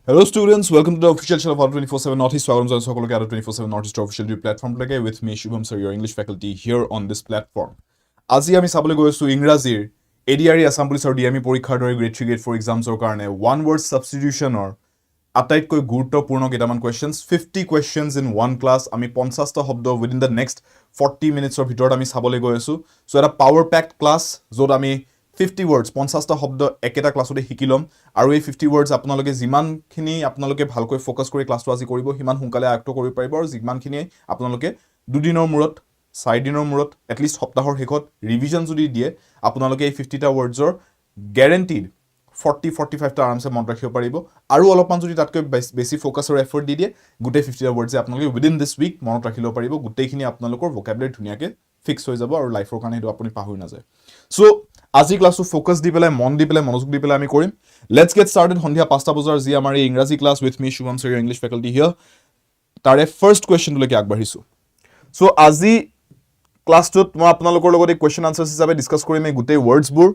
Hello students, welcome to the official channel of ADRE 2.0 Northeast. Welcome to the ADRE 2.0 Northeast official platform with me Shubham sir, your English faculty here on this platform. আজি আমি চাবলৈ গৈ আছো ইংৰাজীৰ ADRE Assam Police আৰু DME পৰীক্ষাৰ দৰে grade 3 grade 4 examsৰ কাৰণে one word substitutionৰ আটাইতকৈ গুৰুত্বপূৰ্ণ কেইটামান questions 50 questions in one class আমি 50টা শব্দ within the next 40 minutesৰ ভিতৰত আমি চাবলৈ গৈ আছো so এটা power packed class য'ত আমি 50 words 50টা শব্দ একেটা ক্লাছতে শিকিলম আৰু এই 50 words আপোনালোকে যিমানখিনি আপোনালোকে ভালকৈ ফোকাস কৰি ক্লাছটো আজি কৰিব হিমান সোনকালে আয়ত্ত কৰিব পাৰিব আৰু যিমানখিনি আপোনালোকে দুদিনৰ মূৰত 4 দিনৰ মূৰত at least সপ্তাহৰ শেষত ৰিভিজন যদি দিয়ে আপোনালোকে এই 50টা wordsৰ guaranteed 40-45টা আৰামছে মনত ৰাখিব পাৰিব আৰু অলপমান যদি তাতকৈ বেছি ফোকাস আৰু এফৰ্ট দি দিয়ে গোটেই 50টা words আপোনালোকে within this week মনত ৰাখিব পাৰিব গোটেইখিনি আপোনালোকৰ vocabulary ধুনিয়াকে ফিক্স হৈ যাব আৰু লাইফৰ কাৰণে হেতু আপুনি পাহৰি নাযায় সো আজি ক্লাসটো ফোকাস দি পেলাই মন দি পেলাই মনোযোগ দি পেলাই আমি কৰিম লেটস গেট স্টাৰ্টেড সন্ধিয়া 5টা বজাৰ জি আমাৰ এই ইংৰাজী ক্লাস উইথ মি শুভম সৰ ইংলিশ ফেকাল্টি হিয়াৰ তাৰে ফাৰ্স্ট কোৱেশ্চন লৈকে আগবাঢ়িছো সো আজি ক্লাসটোত মই আপোনালোকৰ লগত এই কোৱেশ্চন আনসাৰ্স হিচাপে ডিসকাস কৰিম এই গোটেই ওয়াৰ্ডছবোৰ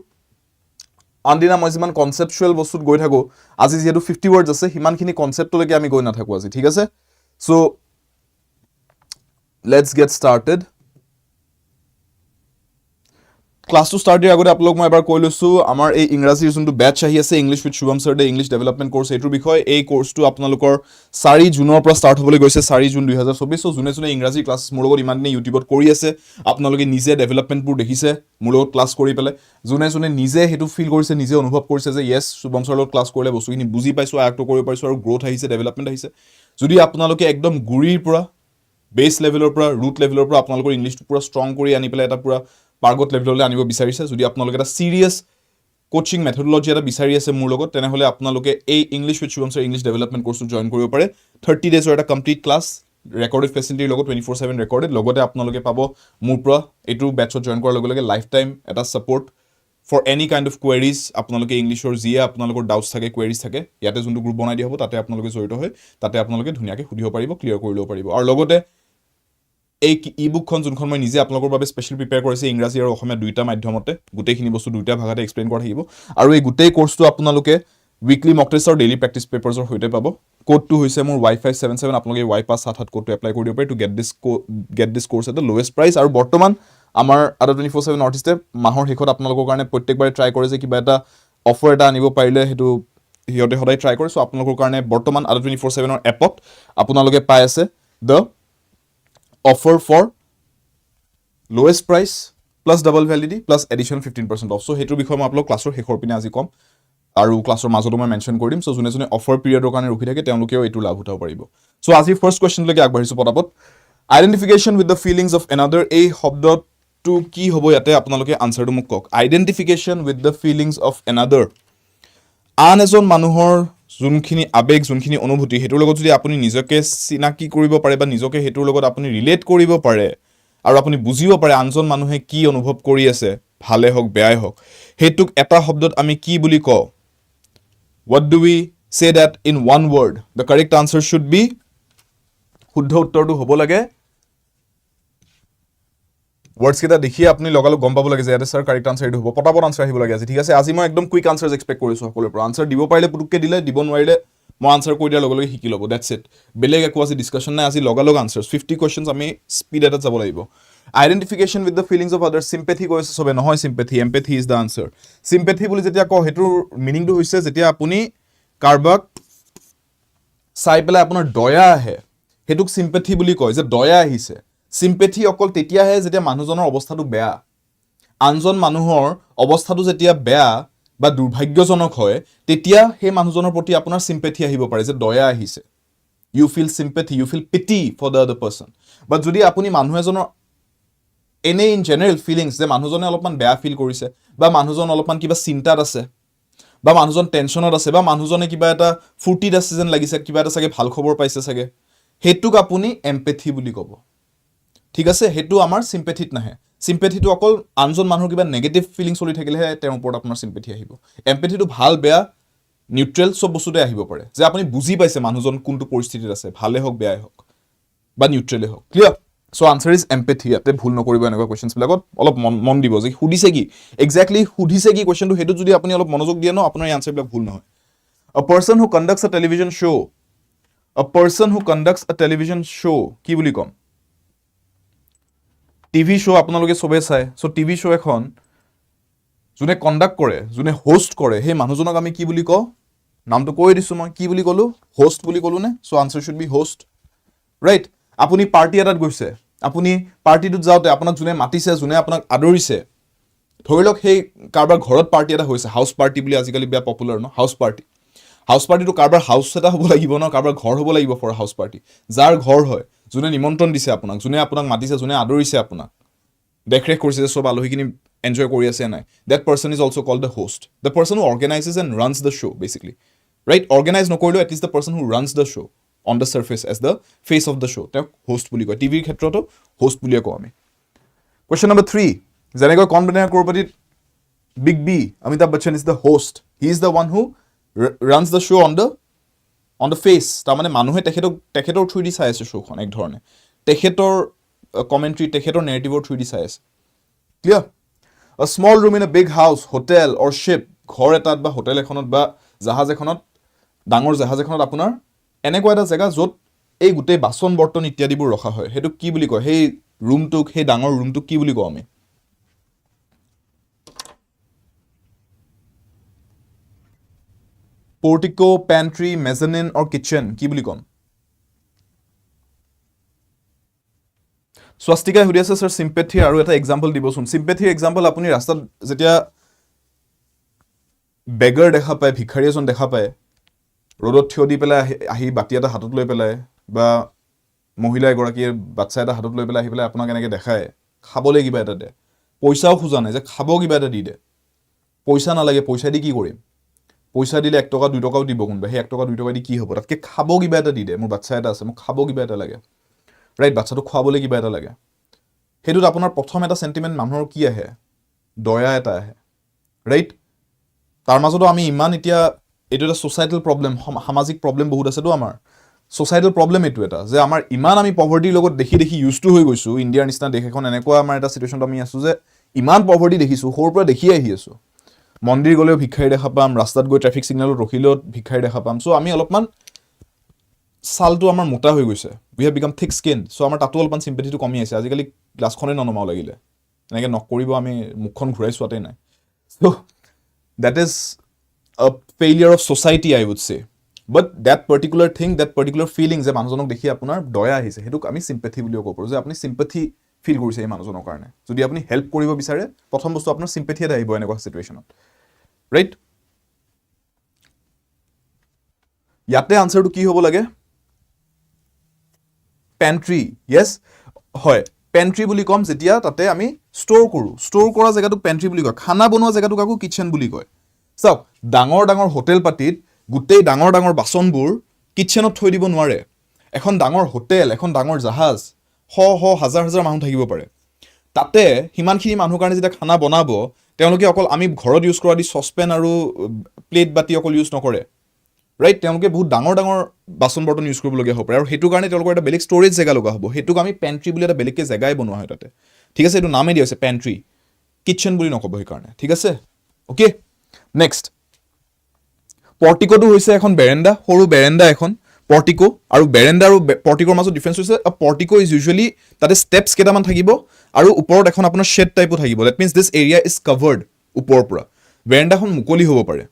আনদিনা মই যিমান কনসেপচুৱেল বস্তুত গৈ থাকো আজি যেহেতু 50 ওয়াৰ্ডছ আছে হিমানখিনি কনসেপ্টলৈকে আমি গৈ নাথাকো আজি ঠিক আছে so let's get started class to start দিয়াৰ আগতে আপোনালোক মই এবাৰ কৈ লৈছো আমাৰ এই ইংৰাজীৰ যোনটো বেটচ আহি আছে ইংলিশ উইথ শুভম সৰ দে ইংলিশ ডেভেলপমেন্ট কোৰ্স এটোৰ বিষয় এই কোৰ্সটো আপোনালোকৰ 4 জুনৰ পৰা স্টাৰ্ট হ'বলৈ গৈছে 4 জুন 2024 সো জুনে জুনে ইংৰাজী ক্লাস মোৰ লগত ইমান দিনে ইউটিউবত কৰি আছে আপোনালোকে নিজে ডেভেলপমেন্টবোৰ দেখিছে মোৰ লগত ক্লাস কৰি পেলে জুনে জুনে নিজে হেতু ফিল কৰিছে নিজে অনুভৱ কৰিছে যে ইয়েস শুভম সৰ লগত ক্লাস কৰিলে বস্তুখিনি বুজি পাইছো আয়ত্ত কৰিব পাৰিছো আৰু গ্ৰোথ আহিছে ডেভেলপমেন্ট আহিছে যদি আপোনালোকে একদম গুৰিৰ পৰা বেস লেভেলৰ পৰা ৰুট লেভেলৰ পৰা আপোনালোকৰ ইংলিশটো পুৰা ষ্ট্ৰং কৰি আনি পেলাই এটা পুৰা পাৰ্গত লেভেললৈ আনিব বিচাৰিছে যদি আপোনালোকে এটা সিৰিয়াস কোচিং মেথডলজি এটা বিচাৰি আছে মোৰ লগত তেনেহলে আপোনালোকে এই ইংলিশ উইথ শুভম সৰ ইংলিশ ডেভেলপমেন্ট কোৰ্সটো জয়েন কৰিব পাৰে 30 ডেজৰ এটা কমপ্লিট ক্লাস ৰেকৰ্ডেড ফেসিলিটিৰ লগত 24/7 ৰেকৰ্ডেড লগতে আপোনালোকে পাব মোৰ পৰা এটো বেটছত জয়েন কৰাৰ লগে লগে লাইফ টাইম এটা support for any kind of queries আপোনালোকে ইংলিশৰ জিয়া আপোনালোকৰ ডাউটছ থাকে কোৱেৰিজ থাকে ইয়াতে যোনটো গ্ৰুপ বনাই দিয়া হ'ব তাতে আপোনালোকে জড়িত হৈ তাতে আপোনালোকে ধুনিয়াকে সুধিব পাৰিব ক্লিয়াৰ কৰি ল'ব পাৰিব আৰু লগতে এই ইবুকখন যোনখন মই নিজে আপোনালোকৰ বাবে স্পেশাল প্ৰিপেয়াৰ কৰিছে ইংৰাজী আৰু অসমীয়া দুইটা মাধ্যমতে গোটেইখিনি বস্তু দুইটা ভাষাতে এক্সপ্লেইন কৰা থাকিব আৰু এই গোটেই কোৰ্সটো আপোনালোকে উইকলি মক টেষ্ট আৰু ডেইলি প্ৰেক্টিস পেপাৰছৰ হৈতে পাব কোডটো হৈছে মোৰ wi-fi 77 আপোনালোকে wi-fi 77 কোডটো এপ্লাই কৰি দিব পাৰে to get this course at the lowest price আৰু বৰ্তমান আমাৰ ADRE 2.0 নৰ্থ ইষ্টে মাহৰ শেষত আপোনালোকৰ কাৰণে প্ৰত্যেকবাৰে ট্ৰাই কৰে যে কিবা এটা অফাৰ এটা আনিব পাৰিলে হেতু হিয়তে সদায় ট্ৰাই কৰে সো আপোনালোকৰ কাৰণে বৰ্তমান ADRE 2.0 ৰ এপত আপোনালোকে পাই আছে the offer for lowest price plus double validity plus additional 15% off so hetur bikhoy moi apolok classor hekhor pine aji kom aru classor majoto moi mention korim so june june offer periodor kane rukhi thake teonlukeo etu labh uthab paribo so aji first question loke agbarisu potapot identification with the feelings of another ei shobdot to ki hobo yate apnaloke answer to muk kok identification with the feelings of another an ejon manuhor যোনখিনি আবেগ যোনখিনি অনুভূতি হেতুৰ লগত যদি আপুনি নিজকে চিনাকি কৰিব পাৰে বা নিজকে হেতুৰ লগত আপুনি ৰিলেট কৰিব পাৰে আৰু আপুনি বুজিব পাৰে আনজন মানুহে কি অনুভৱ কৰি আছে ভালে হওক বেয়াই হওক হেতুক এটা শব্দত আমি কি বুলি কও what do we say that in one word the correct answer should be শুদ্ধ উত্তৰটো হ'ব লাগে words কেটা দেখি আপুনি লগালগ গম পাব লাগে যে এটা স্যাৰ কাৰেক্ট আনসাৰ এটো হ'ব পটাপট আনসাৰ আহিব লাগে আজি ঠিক আছে আজি মই একদম কুইক আনসাৰস এক্সপেক্ট কৰিছো সকলোৰ পৰা আনসাৰ দিব পাৰিলে পুতুককে দিলে দিব নোৱাৰিলে মই আনসাৰ কৈ দিয়াৰ লগে লগে শিকি ল'ব দ্যাটস ইট বেলেগ একো আজি ডিসকাশন নাই আজি লগালগ আনসাৰস 50 কোৱেশ্চনস আমি স্পিড এটাত যাব লাগিব identification with the feelings of others sympathy কৈছে সবে নহয় sympathy empathy is the answer sympathy বুলি যেতিয়া কও হেতুৰ মিনিংটো হৈছে যেতিয়া আপুনি কাৰবাক চাই পেলাই আপোনাৰ দয়া আহে হেতুক সিম্পেথি বুলি কয় যে দয়া আহিছে সিম্পেথি অকল তেতিয়া হে যেতিয়া মানুহজনৰ অৱস্থাটো বেয়া আনজন মানুহৰ অৱস্থাটো যেতিয়া বেয়া বা দুৰ্ভাগ্যজনক হয় তেতিয়া হে মানুহজনৰ প্ৰতি আপোনাৰ সিম্পেথি আহিব পাৰে যে দয়া আহিছে you feel sympathy you feel pity for the other person but যদি আপুনি মানুহ এজনৰ এনে ইন জেনাৰেল ফিলিংস যে মানুহজনে অলপমান বেয়া ফিল কৰিছে বা মানুহজন অলপমান কিবা চিন্তাত আছে বা মানুহজন টেনচনত আছে বা মানুহজনে কিবা এটা ফুৰ্তিত আছে যেন লাগিছে কিবা এটা সাগে ভাল খবৰ পাইছে সাগে হেতুক আপুনি এমপেথি বুলি ক'ব ঠিক আছে হেতু আমাৰ সিম্পেথিত নাহে সিম্পেথিটো অকল আনজন মানুহৰ কিবা নেগেটিভ ফিলিং চলি থাকিলেহে তেওঁৰ ওপৰত আপোনাৰ সিম্পেথি আহিব এমপেথিটো ভাল বেয়া নিউট্ৰেল সব বস্তুতে আহিব পাৰে যে আপুনি বুজি পাইছে মানুহজন কোনটো পৰিস্থিতিত আছে ভালে হওক বেয়াই হওক বা নিউট্ৰেলে হওক ক্লিয়াৰ সো আনসাৰ ইজ এমপেথি ইয়াতে ভুল নকৰিব এনেকুৱা কোৱেশ্চনস বিলাকত অলপ মন দিব যে সুধিছে কি এক্স্যাক্টলি সুধিছে কি কোৱেশ্চনটো হেতু যদি আপুনি অলপ মনোযোগ দিয়ে ন আপোনাৰ এই আনসাৰ বিলাক ভুল নহয় A person who conducts a television show. A person who conducts a television show. কি বুলি কম? টিভি শ্ব' আপোনালোকে চবে চায় চ' টিভি শ্ব' এখন যোনে কণ্ডাক্ট কৰে যোনে হোষ্ট কৰে সেই মানুহজনক আমি কি বুলি কওঁ নামটো কৈ দিছোঁ মই কি বুলি ক'লোঁ হোষ্ট বুলি ক'লোঁ নে so' answer should be host right আপুনি পাৰ্টি এটাত গৈছে আপুনি পাৰ্টিটোত যাওঁতে আপোনাক যোনে মাতিছে যোনে আপোনাক আদৰিছে ধৰি লওক সেই কাৰোবাৰ ঘৰত পাৰ্টি এটা হৈছে হাউচ পাৰ্টি বুলি আজিকালি বেয়া পপুলাৰ ন হাউচ পাৰ্টিটো কাৰোবাৰ হাউচ এটা হ'ব লাগিব ন কাৰোবাৰ ঘৰ হ'ব লাগিব ফৰ হাউচ পাৰ্টি যাৰ ঘৰ হয় যোনে নিমন্ত্ৰণ দিছে আপোনাক যোনে আপোনাক মাতিছে যোনে আদৰিছে আপোনাক দেখৰেখ কৰিছে যে চব আলহীখিনি এনজয় কৰি আছে নাই that person is also called the host the person who organizes and runs the show basically right organize নকৰিলেও at least the person who runs the show on the surface as the face of the show তেওঁক host বুলি কয় টিভিৰ ক্ষেত্ৰতো host বুলিয়ে কওঁ আমি question number 3 যেনেকৈ কন Banega কৰ'ৰপতিত Big B Amitabh Bachchan is the host he is the one who runs the show on the face তাৰমানে মানুহে তেখেতৰ থ্ৰু দি চাই আছে শ্ব'খন এক ধৰণে তেখেতৰ কমেণ্ট্ৰি তেখেতৰ নেৰেটিভৰ থ্ৰু দি চাই আছে clear A small room in a big house, hotel or ship, ঘৰ এটাত বা হোটেল এখনত বা জাহাজ এখনত ডাঙৰ জাহাজ এখনত আপোনাৰ এনেকুৱা এটা জেগা য'ত এই গোটেই বাচন বৰ্তন ইত্যাদিবোৰ ৰখা হয় সেইটো কি বুলি কয় সেই ৰুমটোক সেই ডাঙৰ ৰুমটোক কি বুলি কওঁ আমি portico, pantry, mezzanine or kitchen কি বুলি কম স্বাস্তিকাই সুধি আছে স্যাৰ সিম্পেথি আৰু এটা এক্সাম্পল দিবচোন সিম্পেথিৰ এক্সাম্পল আপুনি ৰাস্তাত যেতিয়া বেগাৰ দেখা পায় ভিখাৰী এজন দেখা পায় ৰ'দত থিয় দি পেলাই আহি বাটি এটা হাতত লৈ পেলাই বা মহিলা এগৰাকীৰ বাচ্চা এটা হাতত লৈ পেলাই আহি পেলাই আপোনাক এনেকৈ দেখায় খাবলৈ কিবা এটা দে পইচাও খোজা নাই যে খাব কিবা এটা দি দে পইচা নালাগে পইচা দি কি কৰিম পইচা দিলে 1 টকা 2 টকাও দিব কোনবা সেই 1 টকা 2 টকা দি কি হ'ব তাতকে খাব কিবা এটা দি দে মোৰ বাচ্চা এটা আছে মোক খাব কিবা এটা লাগে ৰাইট বাচ্চাটো খোৱাবলৈ কিবা এটা লাগে হেতুত আপোনাৰ প্ৰথম এটা সেন্টিমেন্ট মানুহৰ কি আহে দয়া এটা আহে ৰাইট তাৰ মাজতো আমি ইমান এতিয়া এটো এটা সোসাইটাল প্ৰবলেম সামাজিক প্ৰবলেম বহুত আছে তো আমাৰ সোসাইটাল প্ৰবলেম এটো এটা যে আমাৰ ইমান আমি পভাৰ্টি লগত দেখি ইউজ টু হৈ গৈছো ইণ্ডিয়াৰ নিচিনা দেশ এখন এনেকুৱা আমাৰ এটা সিচুৱেচনত আমি আছো যে ইমান পভাৰ্টি দেখিছো সৰুৰ পৰা দেখি আহি আছো মন্দিৰ গলেও ভিক্ষাৰী দেখা পাম ৰাস্তাত গৈ ট্ৰাফিক সিগনেলত ৰখিলেও ভিক্ষাৰী দেখা পাম সো আমি অলপমান সালটো আমাৰ মোটা হৈ গৈছে we have become thick skinned so আমাৰ তাতো অলপমান সিম্পেথিটো কমি আছে আজিকালি গ্লাছখনে ননমাও লাগিলে এনেকৈ নকৰিব আমি মুখখন ঘূৰাই চোৱাতে নাই so that is a failure of society I would say but that particular thing that particular feeling যে মানুহজনক দেখি আপোনাৰ দয়া আহিছে হেতুক আমি সিম্পেথি বুলিও কওঁ যে আপুনি সিম্পেথি ফিল কৰিছে এই মানুহজনৰ কাৰণে যদি আপুনি হেল্প কৰিব বিচাৰে প্ৰথম বস্তু আপোনাৰ সিম্পেথি এটা আহিব এনেকুৱা সিচুৱেচনত ৰাইট ইয়াতে আনসাৰটো কি হ'ব লাগে পেন্ট্ৰি yes হয় পেন্ট্ৰি বুলি কম যেতিয়া তাতে আমি ষ্ট'ৰ কৰা জায়গাটো পেন্ট্ৰি বুলি কয় খানা বনোৱা জায়গাটোক আকৌ কিচেন বুলি কয় চাওক ডাঙৰ ডাঙৰ হোটেল পাতিত গুটেই ডাঙৰ ডাঙৰ বাচনবোৰ কিচেনত থৈ দিব নোৱাৰে এখন ডাঙৰ হোটেল এখন ডাঙৰ জাহাজ হাজাৰ হাজাৰ মানুহ থাকিব পাৰে তাতে হিমানখিনি মানুহৰ কাৰণে যেতিয়া খানা বনাব তেওঁলোকে অকল আমি ঘৰত ইউজ কৰা দি সসপেন আৰু প্লেট বাতি অকল ইউজ নকৰে ৰাইট তেওঁলোকে বহুত ডাঙৰ ডাঙৰ বাচন বৰ্তন ইউজ কৰিবলগীয়া হ'ব পাৰে আৰু হেতু কাৰণে তেওঁলোকৰ এটা বেলেগ ষ্টৰেজ জায়গা লগা হ'ব হেতুক আমি পেন্ট্ৰি বুলি এটা বেলেগকে জায়গাই বনোৱা হয় তাতে ঠিক আছে এটো নামে দিয়া আছে পেন্ট্ৰি কিচেন বুলি নকব সেই কাৰণে ঠিক আছে ওকে নেক্সট পৰ্টিকোটো হৈছে এখন বেৰেণ্ডা সৰু বেৰেণ্ডা এখন পৰ্টিকো আৰু বেৰেণ্ডা আৰু পৰ্টিকৰ মাজত ডিফাৰেন্স হৈছে আ পৰ্টিকো ইজ ইউজুৱেলি তাতে ষ্টেপছ কেইটামান থাকিব আৰু ওপৰত এখন আপোনাৰ শেড টাইপো থাকিব that means this area is covered ওপৰৰ পৰা বেৰেণ্ডাখন মুকলি হ'ব পাৰে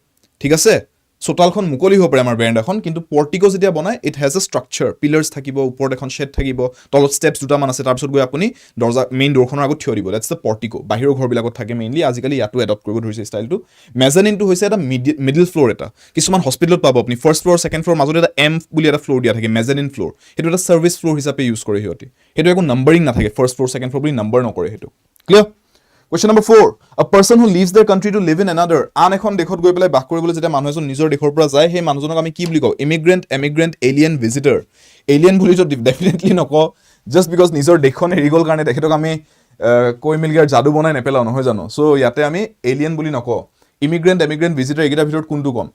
ঠিক আছে চোতালখন মুকলি হ'ব পাৰে আমাৰ বেৰেণ্ডাখন কিন্তু পৰ্টিকো যেতিয়া বনায় ইট হেজ আ ষ্ট্ৰাকচাৰ পিলাৰ্ছ থাকিব ওপৰত এখন শেড থাকিব তলত ষ্টেপছ দুটামান আছে তাৰপিছত গৈ আপুনি দৰজা মেইন ডোৰখনৰ আগত থিয় দিব দ্যাটছ দ্য পৰ্টিকো বাহিৰৰ ঘৰবিলাকত থাকে মেইনলি আজিকালি ইয়াতো এডপ্ট কৰিব ধৰিছে ষ্টাইলটো মেজানিনটো হৈছে এটা মিডল ফ্লোৰ এটা কিছুমান হস্পিটেলত পাব আপুনি ফাৰ্ষ্ট ফ্লোৰ ছেকেণ্ড ফ্লোৰ মাজত এটা এম বুলি এটা ফ্লোৰ দিয়া থাকে মেজানিন ফ্লোৰ সেইটো এটা সাৰ্ভিস ফ্লোৰ হিচাপে ইউজ কৰে সিহঁতে সেইটো একো নাম্বাৰিং নাথাকে ফাৰ্ষ্ট ফ্লোৰ ছেকেণ্ড ফ্লোৰ বুলি নাম্বাৰ নকৰে সেইটো clear Question number 4 a person who leaves their country to live in another আন এখন দেশত গৈ পেলাই বাস কৰিবলৈ যেতিয়া মানুহ এজন নিজৰ দেশৰ পৰা যায় সেই মানুহজনক আমি কি বুলি কওঁ ইমিগ্ৰেন্ট এলিয়েন ভিজিটৰ এলিয়েন বুলি তো ডেফিনেটলি নকওঁ জাস্ট বিকজ নিজৰ দেশখন এৰি গ'ল কাৰণে তেখেতক আমি কৈ মিলগাৰ যাদু বনাই নেপেলাও নহয় জানো সো ইয়াতে আমি এলিয়েন বুলি নকওঁ ইমিগ্ৰেন্ট ভিজিটৰ একেটাৰ ভিতৰত কোনটো কম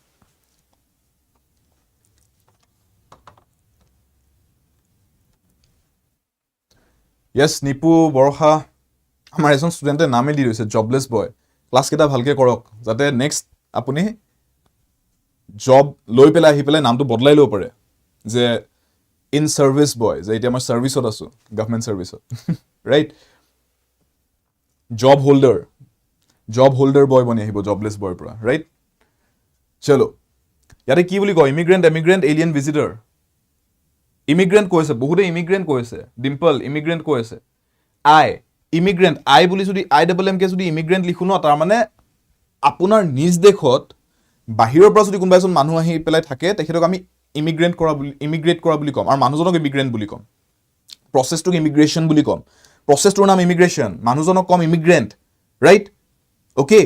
yes নিপু বৰখা আমাৰ এজন ষ্টুডেন্টে নামে দি দিছে জবলেছ বয় ক্লাছ কেটা ভালকে কৰক যাতে নেক্সট আপুনি জব লৈ পেলাই আহি পেলাই নামটো বদলাই ল'ব পাৰে যে ইন চাৰ্ভিচ বয়, যে এতিয়া মই চাৰ্ভিচত আছোঁ, গভমেণ্ট চাৰ্ভিচত, ৰাইট? জব হোল্ডাৰ বয় বনি আহিব জবলেছ বয়ৰ পৰা, ৰাইট? চলো, ইয়াতে কি বুলি কয়? Immigrant, এমিগ্ৰেণ্ট, alien, visitor. ইমিগ্ৰেণ্ট কৈ আছে, বহুতে ইমিগ্ৰেণ্ট কৈ আছে। ডিম্পল ইমিগ্ৰেণ্ট কৈ আছে। ইমিগ্ৰেণ্ট, বুলি যদি IMM কে যদি ইমিগ্ৰেণ্ট লিখো ন, তাৰমানে আপোনাৰ নিজ দেশত বাহিৰৰ পৰা যদি কোনোবা এজন মানুহ আহি পেলাই থাকে, তেখেতক আমি ইমিগ্ৰেট কৰা বুলি ক'ম, আৰু মানুহজনক ইমিগ্ৰেণ্ট বুলি ক'ম। প্ৰচেছটোক ইমিগ্ৰেশ্যন বুলি ক'ম। প্ৰচেছটোৰ নাম ইমিগ্ৰেশ্যন, মানুহজনক ক'ম ইমিগ্ৰেণ্ট, ৰাইট? অ'কে,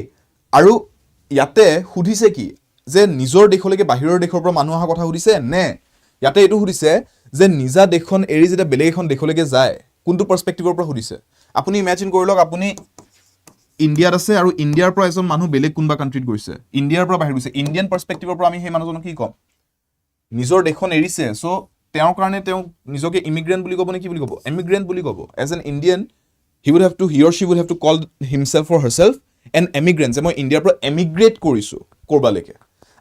আৰু ইয়াতে সুধিছে কি যে নিজৰ দেশলৈকে বাহিৰৰ দেশৰ পৰা মানুহ অহা কথা সুধিছে নে ইয়াতে এইটো সুধিছে যে নিজা দেশখন এৰি যেতিয়া বেলেগ এখন দেশলৈকে যায়, কোনটো পাৰ্সপেক্টিভৰ পৰা সুধিছে? আপুনি ইমেজিন কৰি লওক, আপুনি ইণ্ডিয়াত আছে আৰু ইণ্ডিয়াৰ পৰা এজন মানুহ বেলেগ কোনোবা কাণ্ট্ৰিত গৈছে, ইণ্ডিয়াৰ পৰা বাহিৰ গৈছে। ইণ্ডিয়ান পাৰ্সপেক্টিভৰ পৰা আমি সেই মানুহজনক কি ক'ম? নিজৰ দেশখন এৰিছে, চ' তেওঁৰ কাৰণে তেওঁ নিজকে ইমিগ্ৰেণ্ট বুলি ক'ব নে কি বুলি ক'ব? এমিগ্ৰেণ্ট বুলি ক'ব। As an Indian he or she would have to call himself or herself an immigrant, যে মই ইণ্ডিয়াৰ পৰা এমিগ্ৰেট কৰিছোঁ কৰবালৈকে,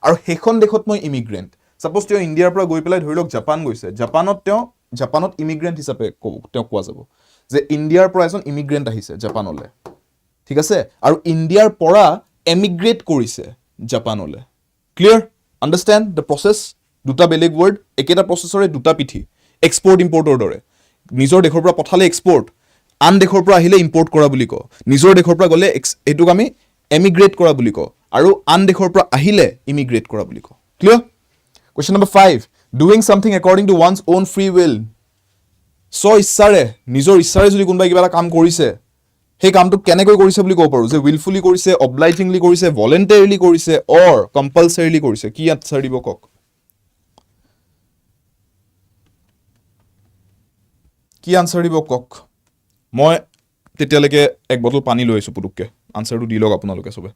আৰু সেইখন দেশত মই ইমিগ্ৰেণ্ট। ছাপ'জ তেওঁ ইণ্ডিয়াৰ পৰা গৈ পেলাই ধৰি লওক জাপান গৈছে, জাপানত ইমিগ্ৰেণ্ট হিচাপে তেওঁক কোৱা যাব যে ইণ্ডিয়াৰ পৰা এজন ইমিগ্ৰেণ্ট আহিছে জাপানলৈ, ঠিক আছে? আৰু ইণ্ডিয়াৰ পৰা এমিগ্ৰেট কৰিছে জাপানলৈ। ক্লিয়াৰ? Understand the process? দুটা বেলেগ ৱৰ্ড, একেটা প্ৰচেছৰে দুটা পিঠি। এক্সপৰ্ট ইম্পৰ্টৰ দৰে, নিজৰ দেশৰ পৰা পঠালে এক্সপৰ্ট, আন দেশৰ পৰা আহিলে ইম্পৰ্ট কৰা বুলি কওঁ। নিজৰ দেশৰ পৰা গ'লে এইটোক আমি এমিগ্ৰেট কৰা বুলি কওঁ, আৰু আন দেশৰ পৰা আহিলে ইমিগ্ৰেট কৰা বুলি কওঁ। Clear? Question number 5, doing something according to one's own free will. ইচ্ছাৰে, নিজৰ ইচ্ছাৰে যদি কোনোবাই কিবা এটা কাম কৰিছে, সেই কামটো কেনেকৈ কৰিছে বুলি ক'ব পাৰোঁ? যে উইলফুলি কৰিছে, অবলাইজিংলি কৰিছে, ভলেণ্টাৰীলি কৰিছে, অৰ কম্পালচাৰিলি কৰিছে। কি আনচাৰ দিব কওক? কি আনচাৰ দিব কওক? মই তেতিয়ালৈকে এক বটল পানী লৈ আহিছোঁ পুতুককৈ, আনচাৰটো দি লওক আপোনালোকে চবে।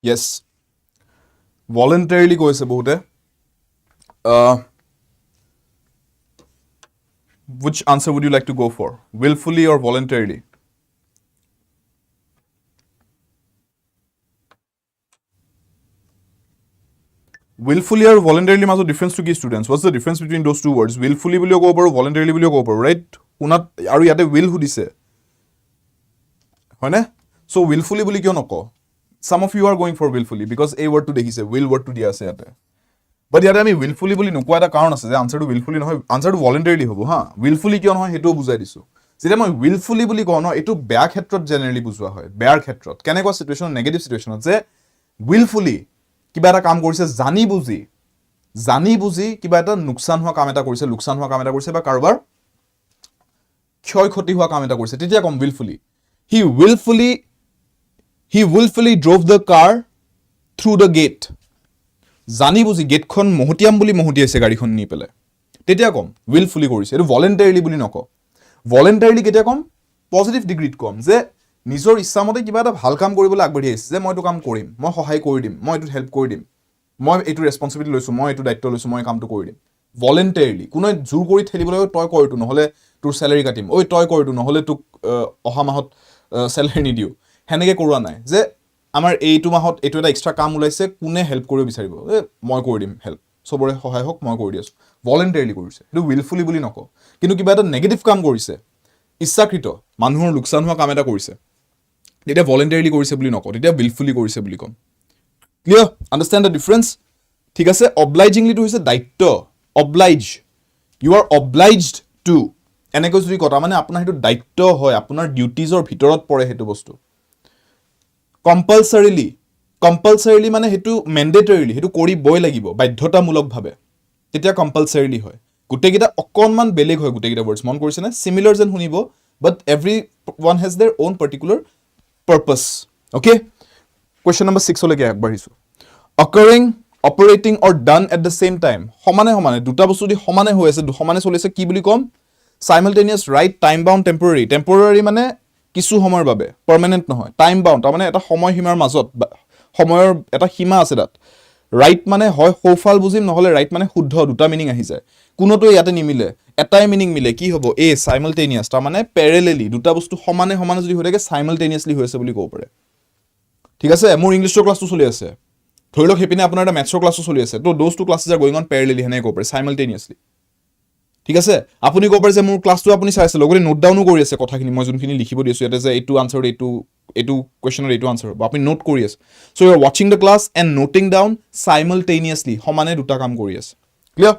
য়েছ, ভলেণ্টাৰীলি কৈছে বহুতে। which answer would you like to go for? Willfully or voluntarily? Willfully or voluntarily মাজত difference to কি students? What's the difference between those two words? Willfully বুলিও ক'ব পাৰোঁ, voluntarily বুলিও ক'ব পাৰোঁ, right? শুনাত আৰু ইয়াতে will সুধিছে, হয়নে? So willfully বুলি কিয় নকওঁ? Some of you are going for willfully because এই wordটো দেখিছে, will wordটো দিয়া আছে ইয়াতে। বাট ইয়াতে আমি willfully বুলি নোকোৱা এটা কাৰণ আছে যে আনচাৰটো willfully নহয়, আনচাৰটো voluntarily হ'ব। হা, willfully কিয় নহয় সেইটোও বুজাই দিছোঁ। যেতিয়া মই willfully বুলি কওঁ ন, এইটো বেয়া ক্ষেত্ৰত জেনেৰেলি বুজোৱা হয়, বেয়াৰ ক্ষেত্ৰত। কেনেকুৱা চিটুৱেশ্যন? নেগেটিভ চিটুৱেশ্যনত যে willfully কিবা এটা কাম কৰিছে, জানি বুজি কিবা এটা লোকচান হোৱা কাম এটা কৰিছে, বা কাৰোবাৰ ক্ষয় ক্ষতি হোৱা কাম এটা কৰিছে, তেতিয়া কম willfully. He willfully drove the car through the gate. জানি বুজি গেটখন মহতিয়াম বুলি মহতিয়াইছে গাড়ীখন নি পেলাই, তেতিয়া কম willfully কৰিছে। এইটো voluntarily বুলি নকওঁ। voluntarily কেতিয়া কম? পজিটিভ ডিগ্ৰীত কম, যে নিজৰ ইচ্ছামতে কিবা এটা ভাল কাম কৰিবলৈ আগবাঢ়ি আহিছে, যে মই এইটো কাম কৰিম, মই সহায় কৰি দিম, মই এইটোত হেল্প কৰি দিম, মই এইটো ৰেছপনচিবিলিটি লৈছোঁ, মই এইটো দায়িত্ব লৈছোঁ, মই কামটো কৰি দিম। voluntarily, কোনোৱে জোৰ কৰি ঠেলিবলৈ তই কৰিটো নহ'লে তোৰ চেলাৰী কাটিম, ঐ তই কৰিটো নহ'লে তোক অহা মাহত চেলাৰী নিদিওঁ, হেনেকে কৰোৱা নাই যে আমাৰ এইটো মাহত এইটো এটা এক্সট্ৰা কাম ওলাইছে কোনে হেল্প কৰিব বিচাৰিব মই কৰি দিম হেল্প সবৰে সহায় হওক মই কৰি দি আছোঁ ভলেণ্টাৰীলি কৰিছে সেইটো উইলফুলি বুলি নকওঁ কিন্তু কিবা এটা নেগেটিভ কাম কৰিছে ইচ্ছাকৃত মানুহৰ লোকচান হোৱা কাম এটা কৰিছে তেতিয়া ভলেণ্টাৰীলি কৰিছে বুলি নকওঁ তেতিয়া উইলফুলি কৰিছে বুলি ক'ম ক্লিয়াৰ আণ্ডাৰষ্টেণ্ড দ্য ডিফাৰেঞ্চ ঠিক আছে অবলাইজিংলিটো হৈছে দায়িত্ব oblige you are obliged to এনেকৈ যদি কথা মানে আপোনাৰ সেইটো দায়িত্ব হয় আপোনাৰ ডিউটিজৰ ভিতৰত পৰে সেইটো বস্তু কম্পালচাৰিলি মানে সেইটো মেণ্ডেটৰিলি সেইটো কৰিবই লাগিব বাধ্যতামূলকভাৱে তেতিয়া কম্পালচাৰিলি হয় গোটেইকেইটা অকণমান বেলেগ হয় গোটেইকেইটা ৱৰ্ডছ মন কৰিছেনে চিমিলাৰ যেন শুনিব but every one has their own particular purpose okay question number 6 লৈকে আগবাঢ়িছোঁ occurring operating or done at the same time সমানে দুটা বস্তু যদি সমানে হৈ আছে সমানে চলি আছে কি বুলি ক'ম চাইমালটেনিয়াছ ৰাইট টাইম বাউণ্ড টেম্পৰাৰী মানে কিছু সময়ৰ বাবে পাৰ্মানেণ্ট নহয় টাইম বাউণ্ড তাৰমানে এটা সময়সীমাৰ মাজত সময়ৰ এটা সীমা আছে তাত ৰাইট মানে হয় সৌফাল বুজিম নহ'লে ৰাইট মানে শুদ্ধ দুটা মিনিং আহি যায় কোনোটো ইয়াতে নিমিলে এটাই মিনিং মিলে কি হ'ব চাইমালটেনিয়াছ তাৰমানে পেৰেলেলি দুটা বস্তু সমানে যদি হৈ থাকে চাইমালটেনিয়াছলি হৈ আছে বুলি ক'ব পাৰে ঠিক আছে মোৰ ইংলিছৰ ক্লাছটো চলি আছে ধৰি লওক সেইপিনে আপোনাৰ এটা মেথছৰ ক্লাছো চলি আছে তো those two classes are going on parallelly হেনেকৈ ক'ব পাৰে চাইমালটেনিয়াছলি ঠিক আছে আপুনি ক'ব পাৰে যে মোৰ ক্লাছটো আপুনি চাই আছে লগতে নোট ডাউনো কৰি আছে কথাখিনি মই যোনখিনি লিখিব দিছোঁ ইয়াতে যে এইটো আনচাৰ এইটো কুৱেশ্যনৰ এইটো আনচাৰ হ'ব আপুনি নোট কৰি আছে চ' ইউ আৰ ৱাচিং the class and noting down simultaneously সমানে দুটা কাম কৰি আছে clear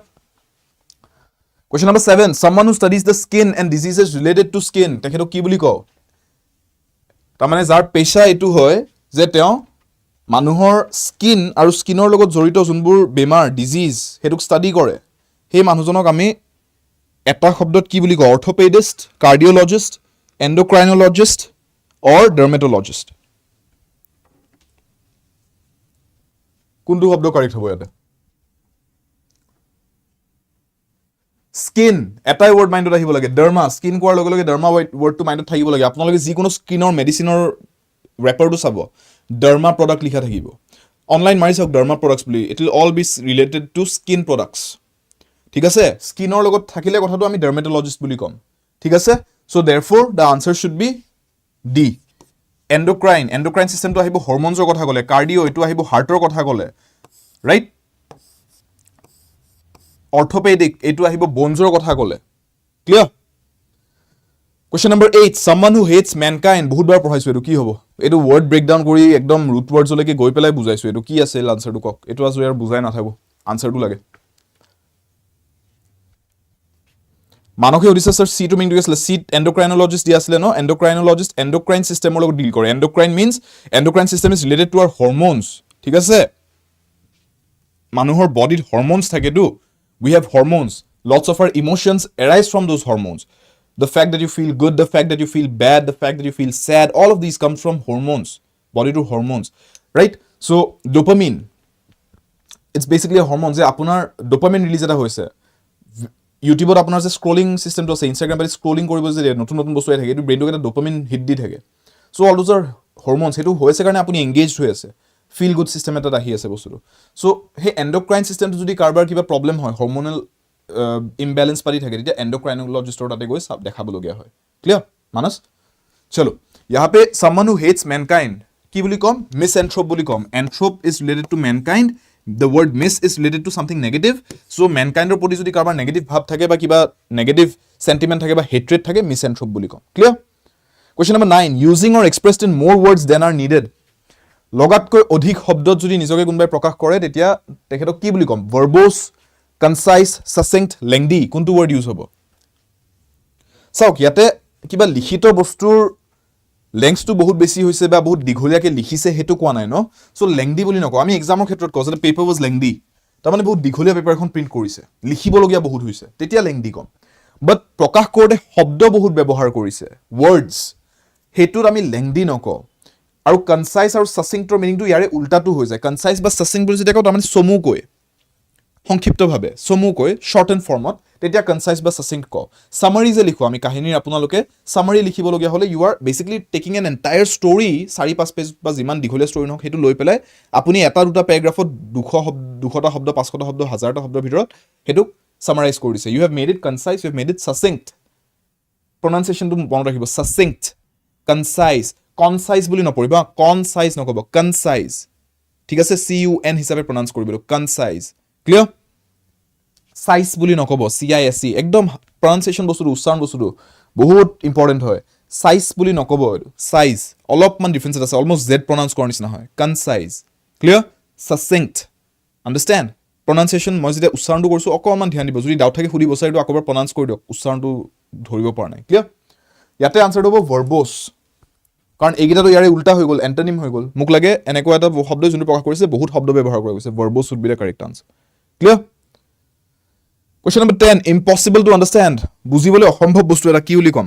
question number 7 someone who studies the skin and diseases related to skin তেখেতক কি বুলি কওঁ তাৰমানে যাৰ পেচা এইটো হয় যে তেওঁ মানুহৰ স্কিন আৰু স্কিনৰ লগত জড়িত যোনবোৰ বেমাৰ ডিজিজ সেইটোক ষ্টাডি কৰে সেই মানুহজনক আমি এটা শব্দত কি বুলি কওঁ অৰ্থপেডিষ্ট কাৰ্ডিঅ'লজিষ্ট এণ্ডোক্ৰাইনলজিষ্ট অৰ ডাৰ্মেটলজিষ্ট কোনটো শব্দ কাৰেক্ট হ'ব ইয়াতে স্কিন এটাই ৱৰ্ড মাইণ্ডত আহিব লাগে ডাৰ্মা স্কিন কোৱাৰ লগে লগে ডাৰ্মা ৱৰ্ডটো মাইণ্ডত থাকিব লাগে আপোনালোকে যিকোনো স্কিনৰ মেডিচিনৰ ৰেপাৰটো চাব ডাৰ্মা প্ৰডাক্ট লিখা থাকিব অনলাইন মাৰি চাওক ডাৰ্মা প্ৰডাক্টছ বুলি it will all be related to skin products ঠিক আছে স্কিনৰ লগত থাকিলে কথাটো আমি ডাৰ্মেটলজিষ্ট বুলি ক'ম ঠিক আছে so' therefore the answer should be the endocrine চিষ্টেমটো আহিব হৰমনছৰ কথা ক'লে কাৰ্ডিঅ' এইটো আহিব হাৰ্টৰ কথা ক'লে ৰাইট অৰ্থপেডিক এইটো আহিব বনছৰ কথা ক'লে clear question number 8 সামৱান who hates mankind বহুতবাৰ পঢ়াইছোঁ এইটো কি হ'ব এইটো ৱৰ্ড ব্ৰেকডাউন কৰি একদম ৰুট ৱৰ্ডছলৈকে গৈ পেলাই বুজাইছোঁ এইটো কি আছিল আনচাৰটো কওক এইটো আছো ইয়াৰ বুজাই নাথাকো আনচাৰটো লাগে মানসে সুধিছে স্যাৰ সিটো মিনিং কি আছিলে সিট এণ্ডোক্ৰাইনলজিষ্ট দিয়া আছিলে ন এণ্ডোক্ৰাইনলজিষ্ট এণ্ডোক্ৰাইন চিষ্টেমৰ লগত ডিল কৰে endocrine means endocrine system is related to our hormones ঠিক আছে মানুহৰ বডিত হৰম'নছ থাকেতো we have hormones lots of our emotions arise from those hormones the fact that you feel good the fact that you feel bad the fact that you feel sad all of these comes from hormones body to hormones right so dopamine it's basically a hormone যে আপোনাৰ dopamine release এটা হৈছে ইউটিউবত আপোনাৰ যে scrolling চিষ্টেমটো আছে Instagram পাৰি স্ক্ৰলিং কৰিব যে নতুন বস্তু আহি থাকে এইটো ব্ৰেইনটোক এটা ডোপামিন হিট দি থাকে চ' অল দোজ আৰ হৰম'নছ সেইটো হৈছে কাৰণে আপুনি এংগেজড হৈ আছে ফিল গুড চিষ্টেম এটাত আহি আছে বস্তুটো চ' সেই এণ্ডোক্ৰাইন চিষ্টেমটো যদি কাৰোবাৰ কিবা প্ৰব্লেম হয় হৰম'নেল ইমবেলেঞ্চ পাতি থাকে তেতিয়া এণ্ডোক্ৰাইনলজিষ্টৰ তাতে গৈ দেখাবলগীয়া হয় ক্লিয়াৰ মানস চলো ইয়াৰ পে সামৱান হু হেটছ মেনকাইণ্ড কি বুলি ক'ম মিছ এন্থ্ৰপ বুলি ক'ম anthrope is related to mankind the word miss is related to something negative so mankind er proti jodi karbar negative bhab thake ba kiba negative sentiment thake ba hatred thake misanthrope boli kom clear question number 9 using or expressed in more words than are needed logat koi odhik shobdot jodi nijoke gunbai prakash kore tetia tekhetok ki boli kom verbose concise succinct lengthy kuntu word use hobo sauk yate kiba likhito bostur লেংথটো বহুত বেছি হৈছে বা বহুত দীঘলীয়াকে লিখিছে হেতু কোৱা নাই ন so lengthy বুলি নকওঁ আমি এক্সামৰ ক্ষেত্ৰত কওঁ যে পেপাৰ ওয়াজ লেংদি তাৰমানে বহুত দীঘলীয়া পেপাৰ এখন প্ৰিন্ট কৰিছে লিখিবলগীয়া বহুত হৈছে তেতিয়া লেংদি কম বাট প্ৰকাশ কৰোতে শব্দ বহুত ব্যৱহাৰ কৰিছে ওয়াৰ্ডছ হেতুত আমি লেংদি নকওঁ আৰু কনসাইজ আৰু সাসিংক্টৰ মিনিংটো ইয়াৰে উল্টাটো হৈ যায় কনসাইজ বা সাসিং বুলি যেতিয়া কওঁ তাৰমানে চমুকৈ সংক্ষিপ্তভাৱে চমুকৈ শৰ্ট এণ্ড ফৰ্মত তেতিয়া কনসাইজ বা সাসিংক্ট কওঁ সামাৰি যে লিখো আমি কাহিনীৰ আপোনালোকে সামাৰি লিখিবলগীয়া হ'লে you are basically taking an entire story 4-5 page বা যিমান দীঘলীয়া ষ্টৰী নহওক সেইটো লৈ পেলাই আপুনি এটা দুটা পেৰাগ্ৰাফত 200টা শব্দ 500টা শব্দ 1000টা শব্দৰ ভিতৰত সেইটো সামাৰাইজ কৰি দিছে you have made it concise you have made it succinct প্ৰনাউন্সিয়েচনটো মনত ৰাখিব সাসিংক্ট কনসাইজ কনসাইজ বুলি নপঢ়িবা কনসাইজ নকব কনসাইজ ঠিক আছে CUN হিচাপে প্ৰনাউন্স কৰিব কনসাইজ ক্লিয়াৰ সাইজ বুলি নকব CISE একদম প্ৰনাউন্সিয়েচন বস্তুটো উচ্চাৰণ বস্তুটো বহুত ইম্পৰ্টেন্ট হয় সাইজ বুলি নকব সাইজ অলপমান ডিফাৰেন্স আছে অলমোস্ট জেড প্ৰনাউন্স কৰাৰ নিচিনা হয় কনসাইজ ক্লিয়াৰ সাসিংক্ট আন্ডাৰস্ট্যান্ড প্ৰনাউন্সিয়েচন মই যেতিয়া উচ্চাৰণটো কৰিছো অকমান ধ্যান দিব যদি ডাউট থাকে সুধি বছাইটো আকবাৰ প্ৰনাউন্স কৰি দিয়ক উচ্চাৰণটো ধৰিব পৰা নাই ক্লিয়াৰ ইয়াতে আনসাৰটো হ'ব ভাৰ্বছ কাৰণ এইকেইটাটো ইয়াৰে উল্টা হৈ গ'ল এন্টনিম হৈ গ'ল মোক লাগে এনেকুৱা এটা শব্দ যোনটো প্ৰকাশ কৰিছে বহুত শব্দ ব্যৱহাৰ কৰা গৈছে verbs should be the correct answer clear Question number 10, impossible to understand. বুজিবলৈ অসম্ভৱ বস্তু এটা কি বুলি কম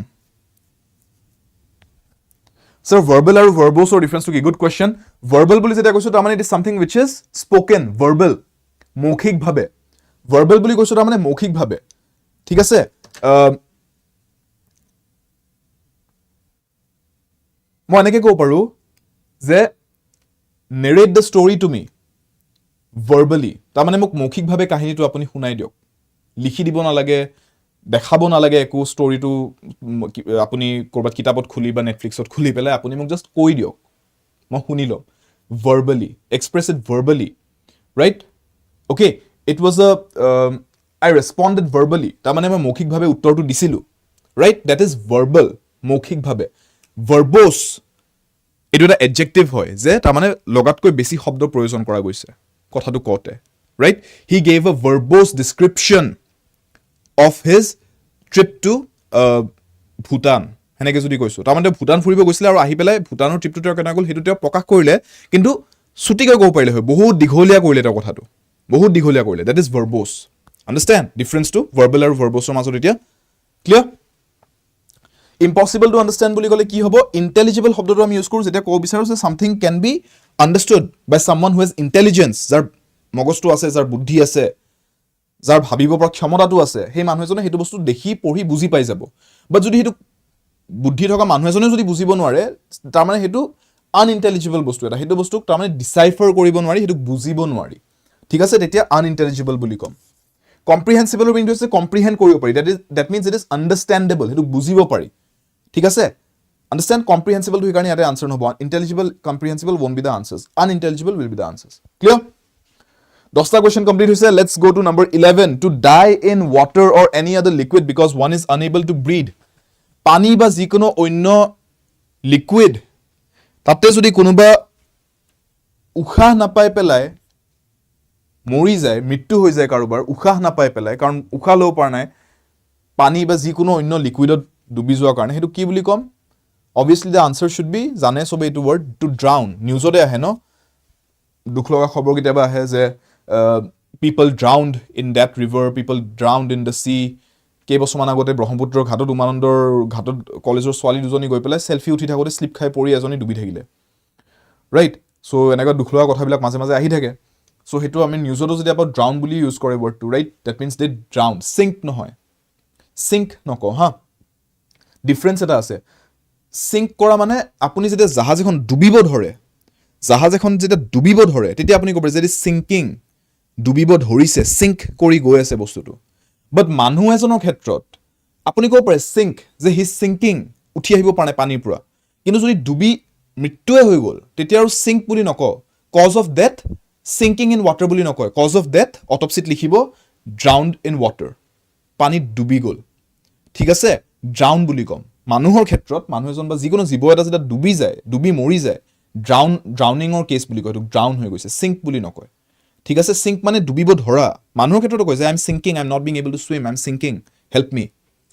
Sir, verbal আৰু verbose or difference to কি good question. Verbal বুলি যেটা কৈছো তাৰমানে it is something which is spoken, verbal, মৌখিক ভাবে. Verbal বুলি কৈছো তাৰমানে মৌখিক ভাবে. ঠিক আছে? মই এনেকৈ ক'ব পাৰো যে narrate the story to me verbally. তাৰমানে মোক মৌখিক ভাবে কাহিনীটো আপুনি শুনাই দিয়ক. লিখি দিব নালাগে দেখাব নালাগে একো ষ্টৰিটো আপুনি কৰবাত কিতাপত খুলি বা নেটফ্লিক্সত খুলি পেলাই আপুনি মোক জাস্ট কৈ দিয়ক মই শুনি লম verbally express it verbally right okay it was a I responded verbally তাৰমানে মই মৌখিকভাৱে উত্তৰটো দিছিলো right that is verbal মৌখিকভাৱে verbose এটো এটা adjective হয় যে তাৰমানে লগাতকৈ বেছি শব্দ প্ৰয়োজন কৰা গৈছে কথাটো কওঁতে right he gave a verbose description of his trip to Bhutan হেনেকে যদি কৈছো তাৰমানে ভুটান ফুৰিব গৈছিল আৰু আহি পেলাই ভুটানৰ ট্ৰিপটো তেওঁ কেনে গ'ল হেতু তেওঁ প্ৰকাশ কৰিলে কিন্তু ছুটিকৈ ক'ব পাৰিলে হয় বহুত দীঘলীয়া কৰিলে তেওঁ কথাটো বহুত দীঘলীয়া কৰিলে that is verbose understand difference to verbal আৰু verbose ৰ মাজত এতিয়া clear impossible to understand বুলি ক'লে কি হ'ব intelligible শব্দটো আমি ইউজ কৰো যেতিয়া ক'ব বিচাৰো যে something can be understood by someone who has intelligence যাৰ মগজটো আছে যাৰ বুদ্ধি আছে যাৰ ভাবিব পৰা ক্ষমতাটো আছে সেই মানুহ এজনে হেতু বস্তু দেখি পঢ়ি বুজি পাই যাব বাট যদি হেতু বুদ্ধি থকা মানুহ এজনে যদি বুজিব নোৱাৰে তাৰ মানে হেতু unintelligible বস্তু এটা হেতু বস্তু তাৰ মানে ডিসাইফাৰ কৰিব নোৱাৰি হেতু বুজিব নোৱাৰি ঠিক আছে তেতিয়া unintelligible বুলি কম comprehensible মিনিং হৈছে comprehend কৰিব পাৰি that means it is understandable হেতু বুজিব পাৰি ঠিক আছে understand comprehensible to কাৰণে ইয়াতে আনসাৰ নহব intelligible comprehensible won't be the answers unintelligible will be the answers clear 10টা question complete হৈছে let's go to number 11 to die in water or any other liquid because one is unable to breathe পানী বা যিকোনো অন্য liquid তাতে যদি কোনোবা উশাহ নাপাই পেলাই মৰি যায় মৃত্যু হৈ যায় কাৰোবাৰ উশাহ নাপাই পেলাই কাৰণ উশাহ লব পৰা নাই পানী বা যিকোনো অন্য লিকুইডত ডুবি যোৱাৰ কাৰণে হেতু কি বুলি কম obviously the answer should be জানে সবে এইটো word to drown নিউজতে আহে ন দুখ লগা খবৰ কিতাবা আহে যে people drowned in that river people drowned in the sea কেইবছৰমান আগতে ব্ৰহ্মপুত্ৰৰ ঘাটত উমানন্দৰ ঘাটত কলেজৰ ছোৱালী দুজনী গৈ পেলাই সেলফি উঠি থাকোতে স্লিপ খাই পৰি এজনী ডুবি থাকিলে ৰাইট সো এনেকুৱা দুখ লগা কথাবিলাক মাজে মাজে আহি থাকে সো হেতু আমি নিউজতো যদি আপা drown বুলি ইউজ কৰে wordটো right that means they drowned sink নহয় sink নকও হা ডিফাৰেন্স এটা আছে sink কৰা মানে আপুনি যেতিয়া জাহাজ এখন ডুবিব ধৰে জাহাজ এখন যেতিয়া ডুবিব ধৰে তেতিয়া আপুনি ক'ব যে sinking ডুবিব ধৰিছে sink কৰি গৈ আছে বস্তুটো বাট মানুহ এজনৰ ক্ষেত্ৰত আপুনি ক'ব পাৰে sink যে হি sinking উঠি আহিব পাৰে পানীৰ পৰা কিন্তু যদি ডুবি মৃত্যুয়ে হৈ গ'ল তেতিয়া আৰু sink বুলি নকয় cause of death sinking in water বুলি নকয় cause of death অটপসিত লিখিব drowned in water পানীত ডুবি গ'ল ঠিক আছে drown বুলি কম মানুহৰ ক্ষেত্ৰত মানুহ এজন বা যিকোনো জীৱ এটা যেতিয়া ডুবি যায় ডুবি মৰি যায় drowning or case বুলি কয় তো drown হৈ গৈছে sink বুলি নকয় ঠিক আছে sink মানে ডুবিব ধৰা মানুহৰ ক্ষেত্ৰত কয় যে I am sinking I am not being able to swim I am sinking help me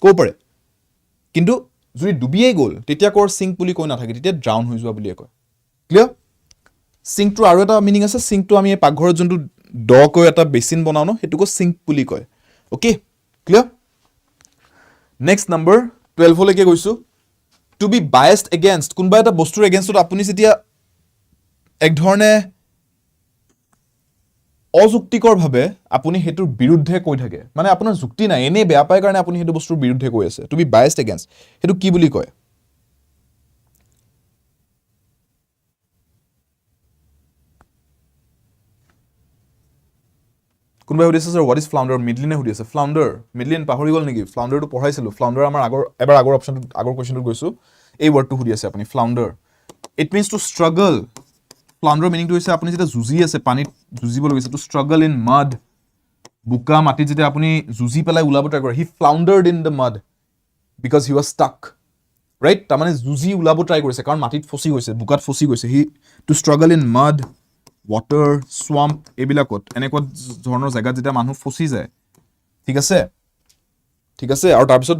কো পাৰে কিন্তু যদি ডুবিয়ে গ'ল তেতিয়া কৰ sink বুলি কয় নাথাকে তেতিয়া drown হৈ যোৱা বুলি কয় ক্লিয়াৰ sink টো আৰু এটা মিনিং আছে sink টো আমি এই পাকঘৰত যোনটো ড কয় এটা বেসিন বনাও ন হেতুকো sink বুলি কয় ওকে ক্লিয়াৰ নেক্সট নম্বৰ 12 লৈকে গৈছো to be biased against কোনবা এটা বস্তুৰ এগেইনষ্টত আপুনি যেতিয়া এক ধৰণে অযুক্তিকৰ ভাবে আপুনি হেতুৰ বিৰুদ্ধে কৈ থাকে মানে আপোনাৰ যুক্তি নাই এনে বেয়া পায় কাৰণে আপুনি হেতু বস্তুৰ বিৰুদ্ধে কৈ আছে to be biased against হেতু কি বুলি কয় কোনবা সুধিছে স্যার what is flounder মিডলিনে সুধি আছে flounder মিডলিন পাহৰি গল নেকি flounder টো পঢ়াইছিলো flounder আমাৰ আগৰ অপচন আগৰ কোৱেশ্চনটো গৈছো এই ওয়াৰ্ডটো সুধি আছে আপুনি flounder It means to struggle. Flounder meaning to হৈছে আপুনি যেটা জুজি আছে পানীত জুজিব লাগিছে to struggle in mud. বুকা মাটি যেটা আপুনি জুজি পেলাই উলাব ট্ৰাই কৰে. He floundered in the mud because he was stuck. Right? তাৰ মানে জুজি উলাব ট্ৰাই কৰিছে কাৰণ মাটিত ফসি গৈছে, বুকাত ফসি গৈছে. He to struggle in mud, water, swamp এবিলাকত এনেকুৱা ধৰণৰ জায়গা যেটা মানুহ ফসি যায়. ঠিক আছে? ঠিক আছে? আৰু তাৰ পিছত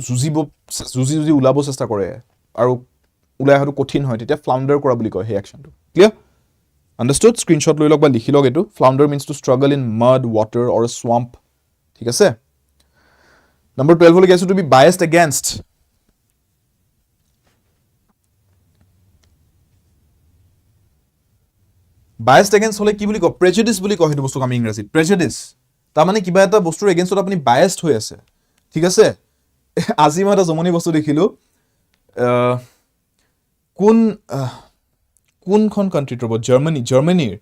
জুজি উলাব চেষ্টা কৰে আৰু উলাই হয়তো কঠিন হয় তেতিয়া flounder কৰা বুলি কয় সেই একচনটো. Clear? Understood? Screenshot লৈ লওক বা লিখি লওক এটো. Flounder means to struggle in mud, water or a swamp. ঠিক আছে? Number 12 হলে গেছো to be biased against. Biased against হলে কি বুলি কয়? Prejudice বুলি কয় হেতু বস্তুক আমি ইংৰাজীত. Prejudice. তাৰ মানে কিবা এটা বস্তুৰ এগেইনষ্টত আপুনি biased হৈ আছে. ঠিক আছে? আজি মই এটা জমনি বস্তু দেখিলো. কোনখন কান্ট্ৰিৰ ৰব জাৰ্মানীৰ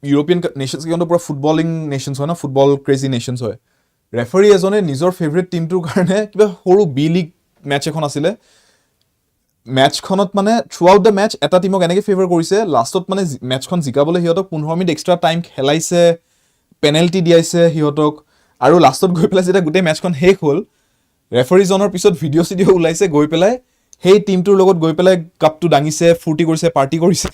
ইউৰোপিয়ান নেশনছ কিয়নো পুৰা ফুটবলিং নেশনছ হয় না ফুটবল ক্ৰেজি নেশনছ হয় ৰেফাৰী এজনে নিজৰ ফেভাৰিট টিমটোৰ কাৰণে কিবা সৰু বি লিগ মেচ এখন আছিলে মেচখনত মানে থ্ৰু আউট দ্য মেচ এটা টিমক এনেকৈ ফেভাৰ কৰিছে লাষ্টত মানে মেচখন জিকাবলৈ সিহঁতক 15 মিনিট এক্সট্ৰা টাইম খেলাইছে পেনাল্টি দিয়াইছে সিহঁতক আৰু লাষ্টত গৈ পেলাই যেতিয়া গোটেই মেচখন শেষ হ'ল ৰেফাৰীজনৰ পিছত ভিডিঅ' ওলাইছে গৈ পেলাই সেই টিমটোৰ লগত গৈ পেলাই কাপটো ডাঙিছে ফুৰ্তি কৰিছে পাৰ্টি কৰিছে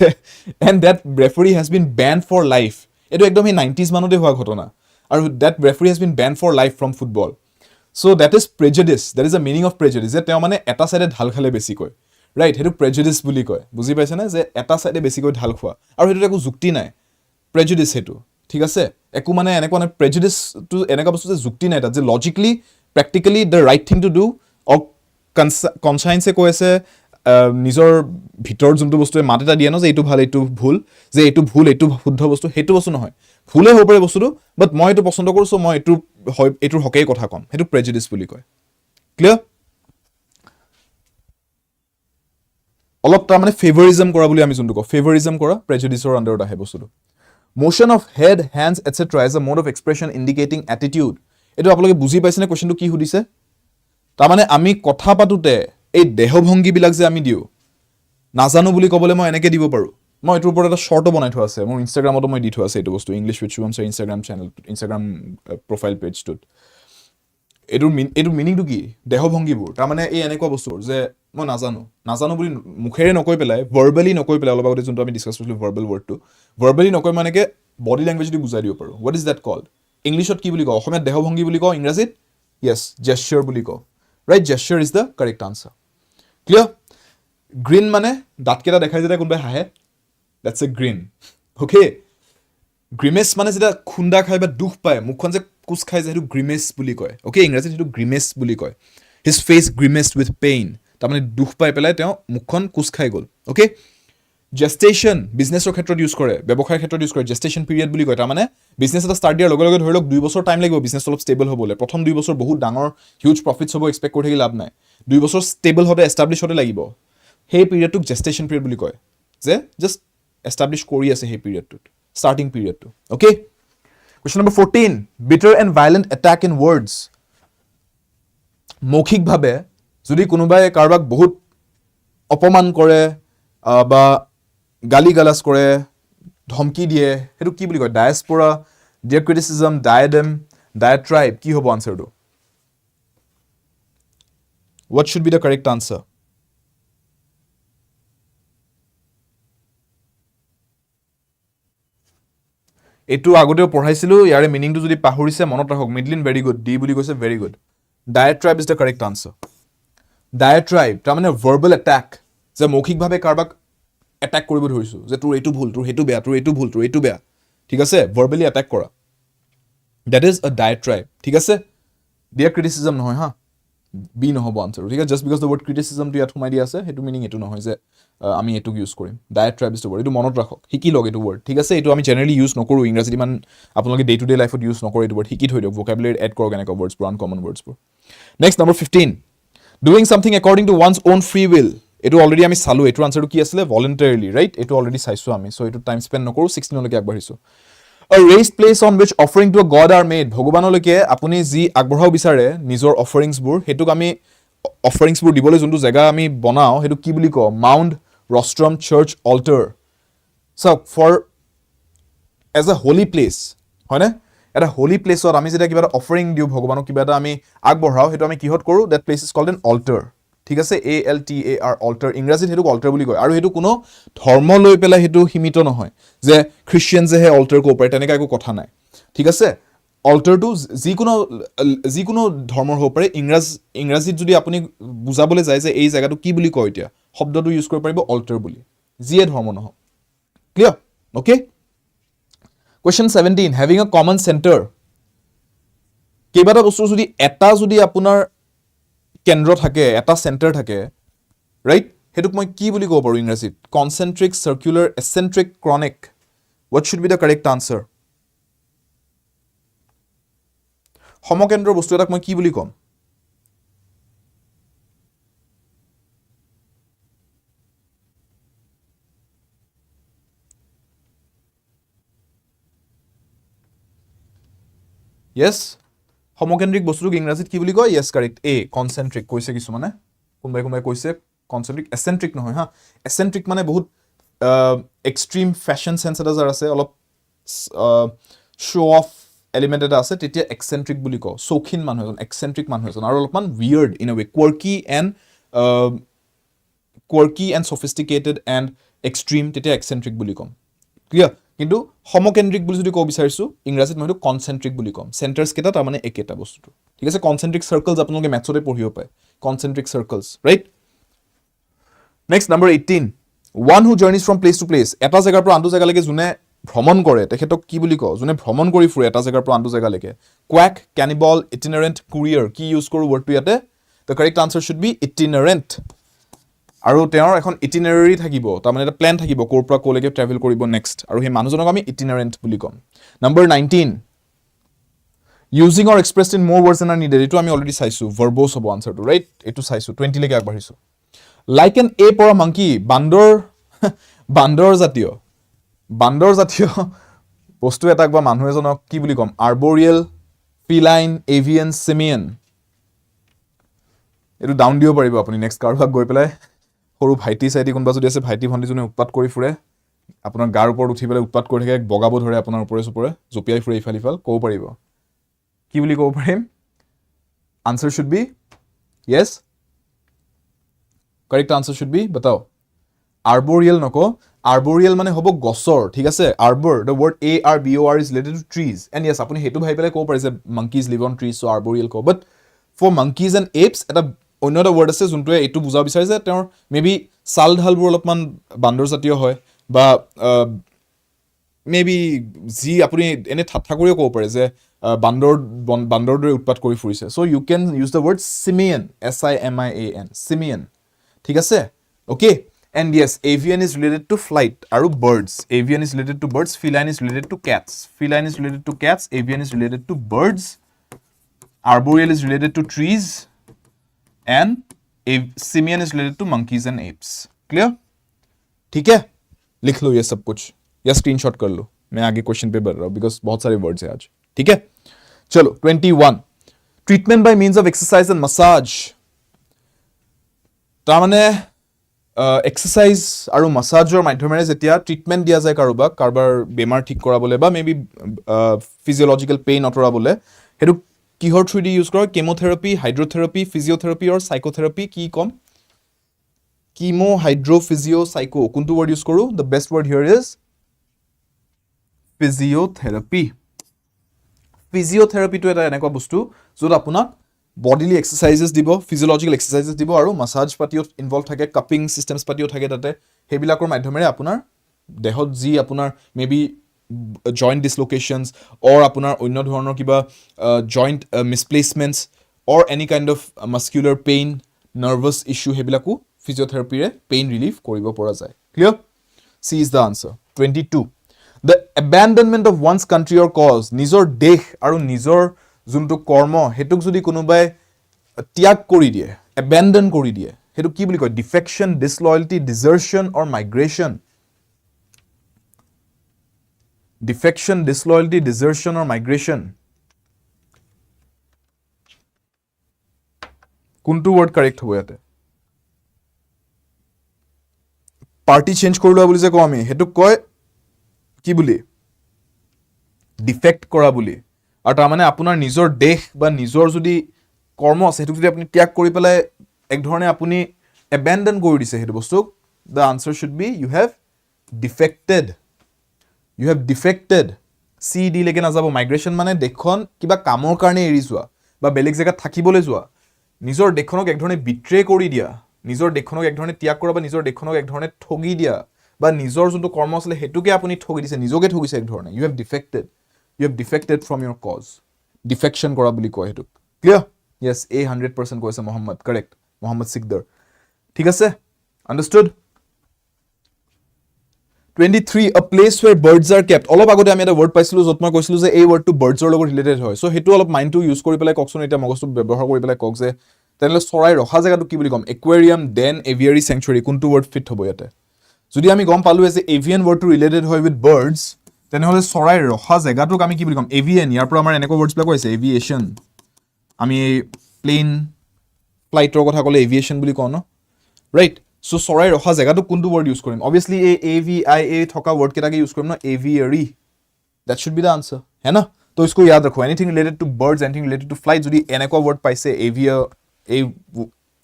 and that referee has been ban for life এইটো একদম সেই 90s মানতে হোৱা ঘটনা আৰু that referee has been ban for life from football so' that is prejudice that is the meaning of prejudice যে তেওঁ মানে এটা চাইডে ঢাল খালে বেছিকৈ ৰাইট সেইটো প্ৰেজুডিচ বুলি কয় বুজি পাইছেনে যে এটা চাইডে বেছিকৈ ঢাল খোৱা আৰু সেইটোত একো যুক্তি নাই প্ৰেজুডিচ সেইটো ঠিক আছে একো মানে এনেকুৱা নাই প্ৰেজুডিচটো এনেকুৱা বস্তু যে যুক্তি নাই তাত যে logically practically the right thing to do or কনচাইন্সে কৈ আছে নিজৰ ভিতৰ যোনটো বস্তুৱে মাত এটা দিয়ে ন যে এইটো ভাল এইটো ভুল যে এইটো ভুল এইটো শুদ্ধ বস্তু সেইটো বস্তু নহয় ভুলে হ'ব পাৰে বস্তুটো বাট মই এইটো পছন্দ কৰিছো মই এইটোৰ হকেই কথা কম সেইটো প্ৰেজুডিচ বুলি কয় ক্লিয়াৰ অলপ তাৰ মানে ফেভৰিজম কৰা বুলি আমি যোনটো কওঁ ফেভৰিজম কৰা প্ৰেজুডিচৰ আণ্ডাৰত আহে বস্তুটো motion of head hands etcetera is a mode of expression indicating attitude এইটো আপোনালোকে বুজি পাইছেনে কোৱেশ্যনটো কি সুধিছে তাৰমানে আমি কথা পাতোতে এই দেহভংগীবিলাক যে আমি দিওঁ নাজানো বুলি ক'বলৈ মই এনেকৈ দিব পাৰোঁ মই এইটোৰ ওপৰত এটা শ্বৰ্টো বনাই থোৱা আছে মোৰ ইনষ্টাগ্ৰামতো মই দি থোৱা আছে এইটো বস্তু English with Shubham sir Instagram profile পেজটোত এইটোৰ মিনিংটো কি দেহভংগীবোৰ তাৰমানে এই এনেকুৱা বস্তুবোৰ যে মই নাজানো বুলি মুখেৰে নকৈ পেলাই ভাৰ্বেলি নকৈ পেলাই অলপ আগতে যোনটো আমি ডিছকাছ কৰিছিলোঁ ভাৰ্বেল ৱৰ্ডটো ভাৰ্বেলি নকৈ মানে এনেকৈ বডি লেংগুৱেজ দি বুজাই দিব পাৰোঁ হোৱাট ইজ দেট কল্ড ইংলিছত কি বুলি কওঁ অসমীয়াত দেহভংগী বুলি কওঁ ইংৰাজীত য়েছ জেষ্টাৰ বুলি কওঁ right gesture is the correct answer clear grin মানে দাঁতকেইটা দেখাই যেতিয়া কোনোবাই হাঁহে that's a grin okay grimace মানে যেতিয়া খুন্দা খাই বা দুখ পায় মুখখন যে কুচ খাই যায় সেইটো grimace বুলি কয় okay ইংৰাজীত সেইটো grimace বুলি কয় his face grimaced with pain তাৰমানে দুখ পাই পেলাই তেওঁ মুখখন কুচ খাই গ'ল okay gestation বিজনেছৰ ক্ষেত্ৰত ইউজ কৰে ব্যৱসায়ৰ ক্ষেত্ৰত ইউজ কৰে gestation period বুলি কয় তাৰমানে বিজনেছ এটা ষ্টাৰ্ট দিয়াৰ লগে লগে ধৰি লওক 2 বছৰ টাইম লাগিব বিজনেছ অলপ ষ্টেবল হ'বলৈ প্ৰথম 2 বছৰ বহুত ডাঙৰ হিউজ প্ৰফিটছ হ'ব এক্সপেক্ট কৰি থাকি লাভ নাই 2 বছৰ ষ্টেবল হ'তে এষ্টাব্লিছ হ'তে লাগিব সেই পিৰিয়ডটোক gestation period বুলি কয় যে জাষ্ট এষ্টাব্লিছ কৰি আছে সেই পিৰিয়ডটোত ষ্টাৰ্টিং পিৰিয়ডটো okay question number 14 bitter and violent attack in words মৌখিকভাৱে যদি কোনোবাই কাৰোবাক বহুত অপমান কৰে বা গালি গালাজ কৰে ধমকি দিয়ে সেইটো কি বুলি কয় ডায়াস্পোৰা ডিয়াৰ ক্ৰিটিসিজম ডায়াডেম ডায়াট্ৰাইব কি হ'ব আনসাৰটো what should be the correct answer এটো আগতেও পঢ়াইছিলো ইয়াৰে মিনিংটো যদি পাহৰিছে মনত ৰাখক মিডলিন ভেৰি গুড ডি বুলি কৈছে very good diatribe is the correct answer diatribe তাৰমানে ভাৰ্বেল এটাক যে মৌখিকভাৱে কাৰোবাক এটাক কৰিব ধৰিছো যে তোৰ এইটো ভুল তোৰ হেতু বেয়া তোৰ এইটো ভুল তোৰ এইটো বেয়া ঠিক আছে ভাৰ্বেলি এটাক কৰা দ্যাট ইজ আ ডায়াট্ৰাইব ঠিক আছে ডিয়াৰ ক্ৰিটিসিজম নহয় হা বি নহব আনসাৰ ঠিক আছে জাস্ট বিকজ দ্য ৱৰ্ড ক্ৰিটিসিজম টো ইয়াত সোমাই দিয়া আছে হেতু মিনিং এটো নহয় যে আমি এটো ইউজ কৰিম ডায়াট্ৰাইব ইজ দ্য ৱৰ্ড এটো মনত ৰাখক হিকি লগ এটো ৱৰ্ড ঠিক আছে এটো আমি জেনাৰেলি ইউজ নকৰো ইংৰাজীত ইমান আপোনালোকে ডে টু ডে লাইফত ইউজ নকৰে এটো ৱৰ্ড হিকি থৈ দিয়ক ভোকাবুলাৰি এড কৰক এনেকা ৱৰ্ডছ পুৰান কমন ৱৰ্ডছবোৰ next number 15 doing something according to one's own free will এটো অলৰেডি আমি চালো এটো আনসাৰটো কি আছিল voluntarily right এটো অলৰেডি চাইছো আমি সো এটো টাইম স্পেন্ড নকৰো 16 লৈকে আগবাঢ়িছো a raised place on which offering to a god are made ভগৱানলৈকে আপুনি যি আগবঢ়াও বিচাৰে নিজৰ অফাৰিংছ বোৰ হেতুক আমি অফাৰিংছ বোৰ দিবলৈ যোনটো জায়গা আমি বনাও হেতু কি বুলি কওঁ Mount rostrum, church, altar. So for as a holy place, হয় না? এটা holy place আমি যেটা কিবা এটা offering দিও ভগৱানক কিবা এটা আমি আগবঢ়াও হেতু আমি কিহত কৰো that place is called an altar. ঠিক আছে ALTAR altar ইংৰাজীত হেতু altar বুলি কয় আৰু হেতু কোনো ধৰ্ম লৈ পেলাই হেতু সীমিত নহয় যে খ্ৰীষ্টিয়ানজে হে altar কব পাৰে তেনেকা একো কথা নাই ঠিক আছে altarটো যিকোনো ধৰ্মৰ হ'ব পাৰে ইংৰাজীত যদি আপুনি বুজাবলৈ যায় যে এই জায়গাটো কি বুলি কয় এতিয়া শব্দটো ইউজ কৰিব পাৰিব altar বুলি যিয়ে ধৰ্ম নহওক clear okay Question 17 having a common center কেইবাটা বস্তু যদি আপোনাৰ কেন্দ্ৰ থাকে এটা সেন্টাৰ থাকে ৰাইট হেতুক মই কি বুলি ক'ব পাৰো ইংৰাজীত concentric circular eccentric chronic what should be the correct answer সমকেন্দ্ৰ বস্তু এটাক মই কি বুলি ক'ম yes সমকেন্দ্ৰিক বস্তুক ইংৰাজীত কি বুলি কয় yes correct a concentric কৈছে কিছু মানে কোনবাই কৈছে concentric eccentric নহয় হা eccentric মানে বহুত এক্সট্ৰিম ফ্যাশন সেন্স এটা যাৰ আছে অলপ শো অফ এলিমেন্ট এটা আছে তেতিয়া eccentric বুলি কও সৌখিন মানুহ এজন eccentric মানুহ এজন আৰু অলপমান weird in a way quirky and sophisticated and extreme তেতিয়া eccentric বুলি কম ক্লিয়াৰ কিন্তু সমকেন্দ্ৰিক বুলি যদি কব বিচাৰিছো ইংৰাজীত মই কনসেন্ট্ৰিক বুলি কম সেন্টাৰস কেটা তাৰ মানে একেটা বস্তুটো ঠিক আছে কনসেন্ট্ৰিক সাৰ্কেলস আপোনালোকে ম্যাথছতে পঢ়িব পায় concentric circles right next number 18 one who journeys from place to place এটা জায়গাৰ পৰা আনটো জায়গালৈকে যোনে ভ্ৰমণ কৰে তেখেতক কি বুলি কয় যোনে ভ্ৰমণ কৰি ফুৰে এটা জায়গাৰ পৰা আনটো জায়গালৈকে quack cannibal itinerant courier কি ইউজ কৰো ওয়াৰ্ডটো ইয়াতে the correct answer should be itinerant আৰু তেওঁৰ এখন ইটিনাৰাৰি থাকিব তাৰ মানে এটা প্ল্যান থাকিব কোৰ পৰা কোলৈকে ট্ৰেভেল কৰিব নেক্সট আৰু সেই মানুহজনক আমি ইটিনাৰেন্ট বুলি কম number 19 using or expressed in more words than are needed এটো আমি অলৰেডি চাইছো verbose হ'ব আনসাৰটো ৰাইট এটো চাইছো 20 লৈকে আগবাঢ়িছো like an ape or a monkey বান্দৰ জাতীয় বস্তু এটাক বা মানুহ এজনক কি বুলি কম arboreal feline avian simian এটো ডাউন দিব পাৰিব আপুনি নেক্সট কাৰভাক গৈ পেলাই সৰু ভাইটি সাইটি কোনবা যদি আছে ভাইটি ভন্টি জনে উৎপাত কৰি ফুৰে আপোনাৰ গাৰ ওপৰত উঠি পেলাই উৎপাত কৰি থাকে বগাব ধৰে আপোনাৰ ওপৰে সুপৰে জপিয়াই ফুৰে ইফালিফাল কব পাৰিব কি বুলি কব পাৰিম answer should be yes correct answer should be बताओ arboreal নকো arboreal মানে হ'ব গছৰ ঠিক আছে arbor the word a r b o r is related to trees and yes আপুনি হেতু ভাই পেলাই কব পাৰে যে monkeys live on trees so arboreal co but for monkeys and apes এটা অন্য এটা ওয়ার্ড আছে যোনটোৱে এটো বুজা বিচাৰে যে তেওঁৰ মেবি সাল ঢালবোৰ অলপমান বান্দৰ জাতীয় হয় বা মেবি জি আপুনি এনে ঠাট্টা কৰিও ক'ব পাৰে যে বান্দৰ দৰে উৎপাত কৰি ফুৰিছে so you can use the word simian simian simian ঠিক আছে okay and yes avian is related to flight আৰু birds avian is related to birds feline is related to cats avian is related to birds arboreal is related to trees and simian is related to monkeys and apes clear ठीक है लिख लो ये सब कुछ या screenshot कर लो मैं आगे क्वेश्चन पे बढ़ रहा हूं बिकॉज बहुत सारे वर्ड्स हैं आज ठीक है चलो 21 treatment by means of exercise and massage तारमाने एक्सरसाइज আৰু মাসাজৰ মাধ্যমেৰে যেতিয়া ট্ৰিটমেন্ট দিয়া যায় কাৰোবাৰ বেমাৰ ঠিক কৰাবলে বা মেবি ফিজিওলজিক্যাল পেইন অতৰাবলে হেতু কিহৰ থ্ৰু দি ইউজ কৰা কেমোথেৰাপি হাইড্ৰোথেৰাপি ফিজিওথেৰাপি আৰু সাইকোথেৰাপি কি কম কিমো হাইড্ৰো ফিজিও সাইকো কোনটো ওয়াৰ্ড ইউজ কৰো the best word here is physiotherapy physiotherapy to এটা এনেকুৱা বস্তু যত আপোনাক bodily exercises দিব physiological exercises দিব আৰু মাসাজ পাতিও ইনভলভ থাকে কাপিং সিস্টেমস পাতিও থাকে তাতে হেবিলাকৰ মাধ্যমেৰে আপোনাৰ দেহত যি আপোনাৰ মেবি joint dislocations or আপোনাৰ অন্য ধৰণৰ কিবা joint misplacements or any kind of muscular pain nervous issue হেবিলাকো physiotherapy ৰে pain relief কৰিব পৰা যায় clear c is the answer 22 the abandonment of one's country or cause নিজৰ দেশ আৰু নিজৰ যোনটো কৰ্ম হেতুক যদি কোনোবাই ত্যাগ কৰি দিয়ে abandon কৰি দিয়ে হেতু কি বুলি কয় defection disloyalty desertion or migration defection disloyalty desertion or migration কোনটো ওয়ার্ড কারেক্ট হ'ব ইয়াতে পাৰ্টি চেঞ্জ কৰি লোৱা বুলি যে কওঁ আমি হেতুক কয় কি বুলি ডিফেক্ট কৰা বুলি আৰু তাৰ মানে আপোনাৰ নিজৰ দেশ বা নিজৰ যদি কৰ্ম আছে হেতুক যদি আপুনি ত্যাগ কৰি পেলাই এক ধৰণে আপুনি abandon কৰি দিছে হেতু বস্তুক the answer should be you have defected CD লৈকে নাযাব মাইগ্ৰেশ্যন মানে দেশখন কিবা কামৰ কাৰণে এৰি যোৱা বা বেলেগ জেগাত থাকিবলৈ যোৱা নিজৰ দেশখনক এক ধৰণে বিট্ৰে কৰি দিয়া নিজৰ দেশখনক এক ধৰণে ত্যাগ কৰা বা নিজৰ দেশখনক এক ধৰণে ঠগি দিয়া বা নিজৰ যোনটো কৰ্ম আছিল হেতুকে আপুনি ঠগি দিছে নিজকে ঠগিছে এক ধৰণে you have defected from your cause defection কৰা বুলি কয় হেতুক ক্লিয়াৰ yes a 100% কৈছে মোহাম্মদ correct মোহাম্মদ সিকদাৰ ঠিক আছে understood 23 a place where birds are kept অলপ আগতে আমি এটা word পাইছিলো যত মই কৈছিলো যে এই wordটো birds ৰ লগত ৰিলেটেড হয় সো হেতু অলপ মাইন্ডটো ইউজ কৰি পেলাই ককচোন এটা মগজটো ব্যৱহাৰ কৰি পেলাই কক যে তেনেলে চৰাই ৰখা জায়গাটো কি বুলি কম aquarium den aviary sanctuary কোনটো word fit হ'ব ইয়াতে যদি আমি গম পালো যে avian wordটো ৰিলেটেড হয় with birds তেনেহলে চৰাই ৰখা জায়গাটোক আমি কি বুলি কম avian ইয়াৰ পৰা আমাৰ এনেকুৱা words বিলাক কৈছে aviation আমি প্লেন ফ্লাইটৰ কথা ক'লে aviation বুলি কওঁ ন right so চৰাই ৰখা জায়গাটো কোনটো word use কৰিম obviously a avia থকা word কেটাকে use কৰিম ন aviary that should be the answer है ना तो इसको याद रखो anything related to birds anything related to flight যদি এনেকুৱা word পাইছে avia a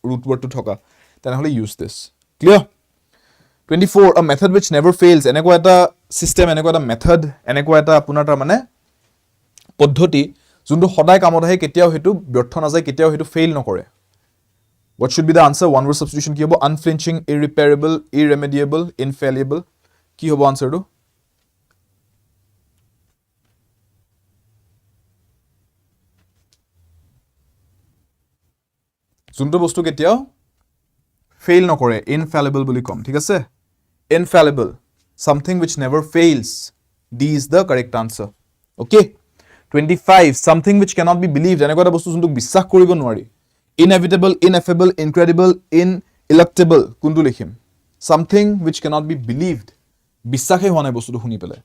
root word to থকা তেনেহলে use this clear 24 a method which never fails এনেকুৱা এটা system এনেকুৱা এটা method এনেকুৱা এটা আপোনাৰ তাৰ মানে পদ্ধতি যোনটো সদায় কামত আহে কেতিয়াও হেতু ব্যৰ্থ নাযায় কেতিয়াও হেতু ফেইল নকৰে what should be the answer one word substitution কি হ'ব unflinching irreparable irremediable infallible কি হ'ব answer টো যোনটো বস্তু কেতিয়াও ফেইল নকৰে infallible বুলি কম ঠিক আছে infallible something which never fails d is the correct answer okay 25 something which cannot be believed এনেকুৱা এটা বস্তু যোনটো বিশ্বাস কৰিব নোৱাৰি inevitable ineffable incredible ineluctable কোনটো লিখিম something which cannot be believed বিশ্বাসে হোৱা নাই বস্তুটো শুনি পেলাই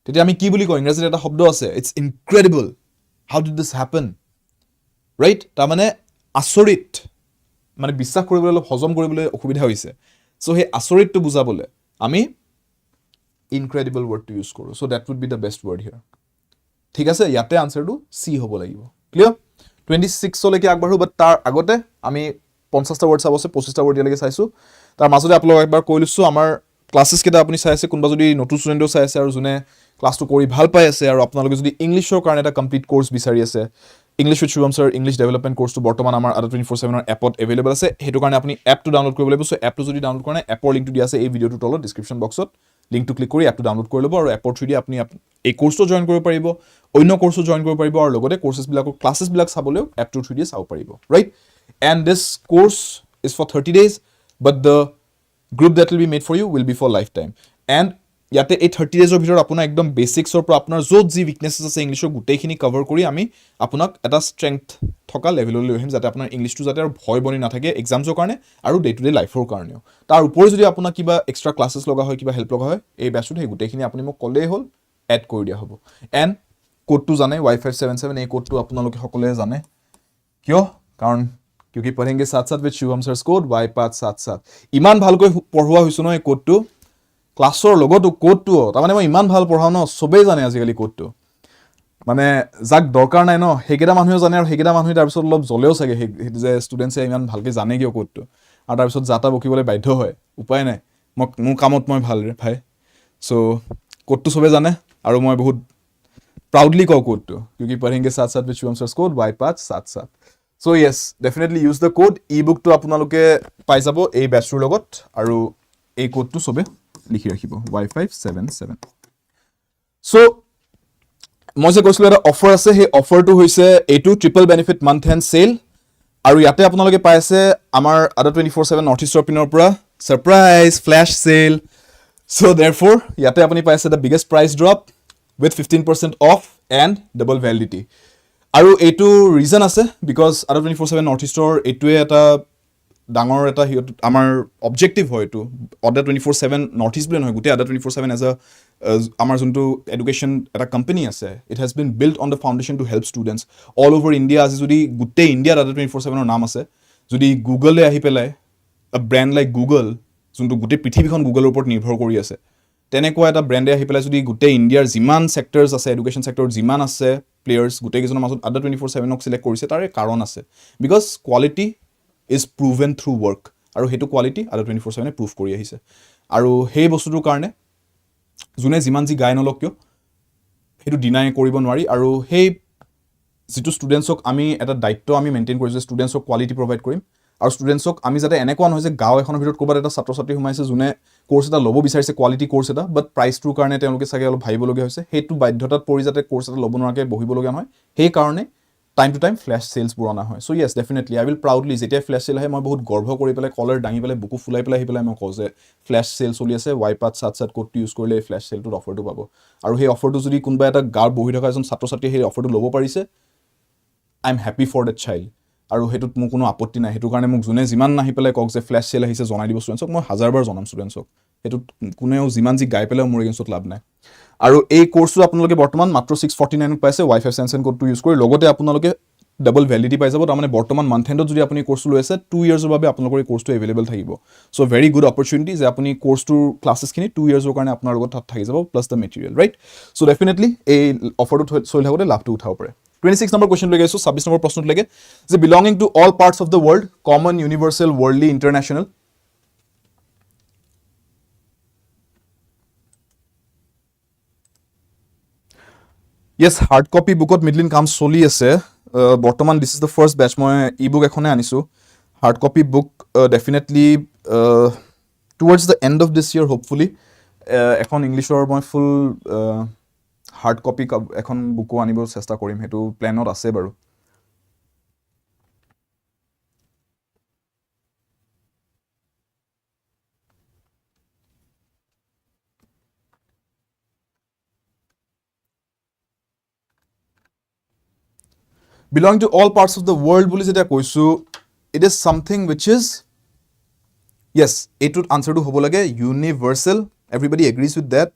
তেতিয়া আমি কি বুলি কওঁ ইংৰাজীত এটা শব্দ আছে it's incredible how did this happen right তাৰ মানে আচৰিত মানে বিশ্বাস কৰিবলৈ অলপ হজম কৰিবলৈ অসুবিধা হৈছে সো হে আচৰিতটো বুজাবলৈ আমি incredible word to use কৰো so that would be the best word here ঠিক আছে ইয়াতে আনসাৰটো সি হ'ব লাগিব ক্লিয়াৰ 26 লৈকে আগবাঢ়ো বাট তাৰ আগতে আমি 50টা ওয়াৰ্ড চাবছে 25টা ওয়াৰ্ড ইয়ালৈকে চাইছো তাৰ মাজতে আপোনালোক একবাৰ কৈ লৈছো আমাৰ ক্লাसेস কেটা আপুনি চাই আছে কোনবা যদি নতুন ষ্টুডেন্টও চাই আছে আৰু জুনে ক্লাসটো কৰি ভাল পাই আছে আৰু আপোনালোকে যদি ইংলিশৰ কাৰণে এটা কমপ্লিট কোৰ্স বিচাৰি আছে English with Shubham sir English development কোৰ্সটো বৰ্তমান আমাৰ ADRE 2.0 ৰ এপত এভেইলেবল আছে হেতু কাৰণে আপুনি এপটো ডাউনলোড কৰিব লাগিব সো এপটো যদি ডাউনলোড কৰে এপৰ লিংকটো দিয়া আছে এই ভিডিওটোৰ তলত ডেসক্ৰিপচন বক্সত লিংকটো ক্লিক কৰি এপটো ডাউনলোড কৰি ল'ব আৰু এপৰ থ্ৰুদি আপুনি এই কোৰ্সটো জয়েন কৰিব পাৰিব অন্য কোৰ্সটো জয়েন কৰিব পাৰিব আৰু লগতে কোৰ্সেস বিলাকৰ ক্লাसेस বিলাক চাবলৈও এপটো থ্ৰুদি চাব পাৰিব right and this course is for 30 days but the group that will be made for you will be for lifetime and ইয়াতে এই 30 days ভিতৰত আপোনাৰ একদম বেসিক্সৰ পৰা আপোনাৰ য'ত যি উইকনেসেস আছে ইংলিশৰ গুটেইখিনি কভাৰ কৰি আমি আপোনাক এটা ষ্ট্ৰেংথ থকা লেভেললৈ আহিম যাতে আপোনাৰ ইংলিশটো যাতে আৰু ভয় বনি নাথাকে এক্সামছৰ কাৰণে আৰু ডে টু ডে লাইফৰ কাৰণেও তাৰ উপৰি যদি আপোনাক কিবা এক্সট্ৰা ক্লাसेস লগা হয় কিবা হেল্প লগা হয় এই ব্যাচটোত সেই গুটেইখিনি আপুনি মোক কলেই হ'ল এড কৰি দিয়া হ'ব এণ্ড কোডটো জানে y577 এই কোডটো আপোনালোকে সকলোৱে জানে কিয় কাৰণ क्योंकि पढ़ेंगे साथ साथ with Shubham sir's code y577 ইমান ভালকৈ পঢ়ুৱা হৈছো ন এই কোডটো ক্লাছৰ লগতো কোডটো তাৰ মানে মই ইমান ভাল পঢ়াও ন সবেই জানে আজিকালি কোডটো মানে যাক দৰকাৰ নাই ন হেগেটা মানুহে জানে আৰু হেগেটা মানুহে তাৰ পিছত অলপ জ্বলেও চাগে যে ষ্টুডেন্টছে ইমান ভালকৈ জানে কিয় কোডটো আৰু তাৰ পিছত জাতা বকিবলৈ বাধ্য হয় উপায় নাই মোৰ কামত মই ভাল ৰে ভাই সো কোডটো সবে জানে আৰু মই বহুত प्राउडली कहो कोड तो क्योंकि पढ़ेंगे साथ साथ with Shubham sir's code y577 so yes definitely use the code ebook to আপোনালোকে পাই যাব এই ব্যাচৰ লগত আৰু এই কোডটো সবে লিখি ৰাখিব y577 so মই যে কৈছিলো এটা অফাৰ আছে সেই অফাৰটো হৈছে এইটো triple benefit month end sale আৰু ইয়াতে আপোনালোকে পাই আছে আমাৰ ADRE 24/7 নৰ্থ ইষ্টৰ পিনৰ পৰা surprise flash cell so therefore ইয়াতে আপুনি পাই আছে the biggest price drop with 15% off and double validity আৰু এইটো ৰিজন আছে বিকজ ADRE 24/7 নৰ্থ ইষ্টৰ এইটোৱে এটা ডাঙৰ এটা আমাৰ অবজেক্টিভ হয় এইটো ADRE 24/7 নৰ্থ ইষ্ট বুলি নহয় গোটেই ADRE 24/7 এজ আমাৰ যোনটো এডুকেশ্যন এটা কোম্পানী আছে it has been built on the foundation to help students all over India আজি যদি গোটেই ইণ্ডিয়াত ADRE 24/7 ৰ নাম আছে যদি গুগলে আহি পেলাই a brand like Google যোনটো গোটেই পৃথিৱীখন গুগলৰ ওপৰত নিৰ্ভৰ কৰি আছে তেনেকুৱা এটা ব্ৰেণ্ডে আহি পেলাই যদি গোটেই ইণ্ডিয়াৰ যিমান ছেক্টৰ্ছ আছে এডুকেশ্যন ছেক্টৰত যিমান আছে প্লেয়াৰ্ছ গোটেইকেইজনৰ মাজত ADRE 24/7ক চিলেক্ট কৰিছে তাৰে কাৰণ আছে because quality is proven through work আৰু সেইটো কোৱালিটি ADRE 24/7 প্ৰুভ কৰি আহিছে আৰু সেই বস্তুটোৰ কাৰণে যোনে যিমান যি গাই নলওক কিয় সেইটো ডিনাই কৰিব নোৱাৰি আৰু সেই যিটো ষ্টুডেণ্টছক আমি এটা দায়িত্ব আমি মেইনটেইন কৰিছোঁ ষ্টুডেণ্টছক কোৱালিটি প্ৰভাইড কৰিম আৰু ষ্টুডেণ্টছক আমি যাতে এনেকুৱা নহয় যে গাঁও এখনৰ ভিতৰত ক'ৰবাত এটা ছাত্ৰ ছাত্ৰী সোমাইছে যোনে কোৰ্চ এটা ল'ব বিচাৰিছে কোৱালিটি কোৰ্চ এটা বাট প্ৰাইচটোৰ কাৰণে তেওঁলোকে চাগে অলপ ভাবিবলগীয়া হৈছে সেইটো বাধ্যতাত পৰি যাতে কোৰ্চ এটা ল'ব নোৱাৰাকৈ বহিবলগীয়া নহয় সেইকাৰণে টাইম টু টাইম ফ্লেছ চেলছবোৰ অনা হয় চ' য়েছ ডেফিনেটলি আই উইল প্ৰাউডলি যেতিয়া ফ্লেছ চেল আহে মই বহুত গৰ্ব কৰি পেলাই কলাৰ দাঙি পেলাই বুকু ফুলাই পেলাই আহি পেলাই মই কওঁ যে ফ্লেছ চেল চলি আছে ৱাইপাত চাট ক'ডটো ইউজ কৰিলে এই ফ্লেছ চেলটোত অফাৰটো পাব আৰু সেই অফাৰটো যদি কোনোবা এটা গাঁৱত বহি থকা এজন ছাত্ৰ ছাত্ৰীয়ে সেই অফাৰটো ল'ব পাৰিছে I am happy for that child আৰু সেইটোত মোৰ কোনো আপত্তি নাই সেইটো কাৰণে মোক যোনে যিমান আহি পেলাই কওক যে ফ্লেছ চেল আহিছে জনাই দিব ষ্টুডেণ্টছক মই হাজাৰবাৰ জনাম ষ্টুডেণ্টছক সেইটোত কোনেও যিমান যি গাই পেলাই মোৰ এগেইনষ্টত লাভ নাই আৰু এই কোৰ্চটো আপোনালোকে বৰ্তমান মাত্ৰ 649 পাইছে ৱাইফাই চেনচেন কোডটো ইউজ কৰি লগতে আপোনালোকে ডাবল ভেলিডিটি পাই যাব তাৰমানে বৰ্তমান মান্থ এণ্ডত যদি আপুনি কোৰ্চটো লৈ আছে 2 ইয়াৰ্ছৰ বাবে আপোনালোকৰ এই কোৰ্চটো এভেইলেবল থাকিব চ' ভেৰি গুড অপৰচুনিটি যে আপুনি কোৰ্চটোৰ ক্লাছেছখিনি 2 ইয়াৰ্ছৰ কাৰণে আপোনাৰ লগত তাত থাকি যাব plus the material right so' definitely এই অফাৰটো চলি থাকোঁতে লাভটো উঠাব পাৰে 26 নম্বৰ কুৱেশ্যন লৈ গৈছোঁ 26 নম্বৰ প্ৰশ্নটোলৈকে যে belonging to all parts of the world common universal worldly international yes hard copy বুকত মিডলিন কাম চলি আছে বৰ্তমান this is the first batch মই ই বুক এখনে আনিছোঁ hard copy book definitely towards the end of this year hopefully এখন ইংলিছৰ মই ফুল হাৰ্ড কপি এখন বুকো আনিব চেষ্টা কৰিম সেইটো প্লেনত আছে বাৰু belonging to all parts of the world বুলি যেতিয়া কৈছোঁ it is something which is yes এইটোত আনচাৰটো হ'ব লাগে universal everybody agrees with that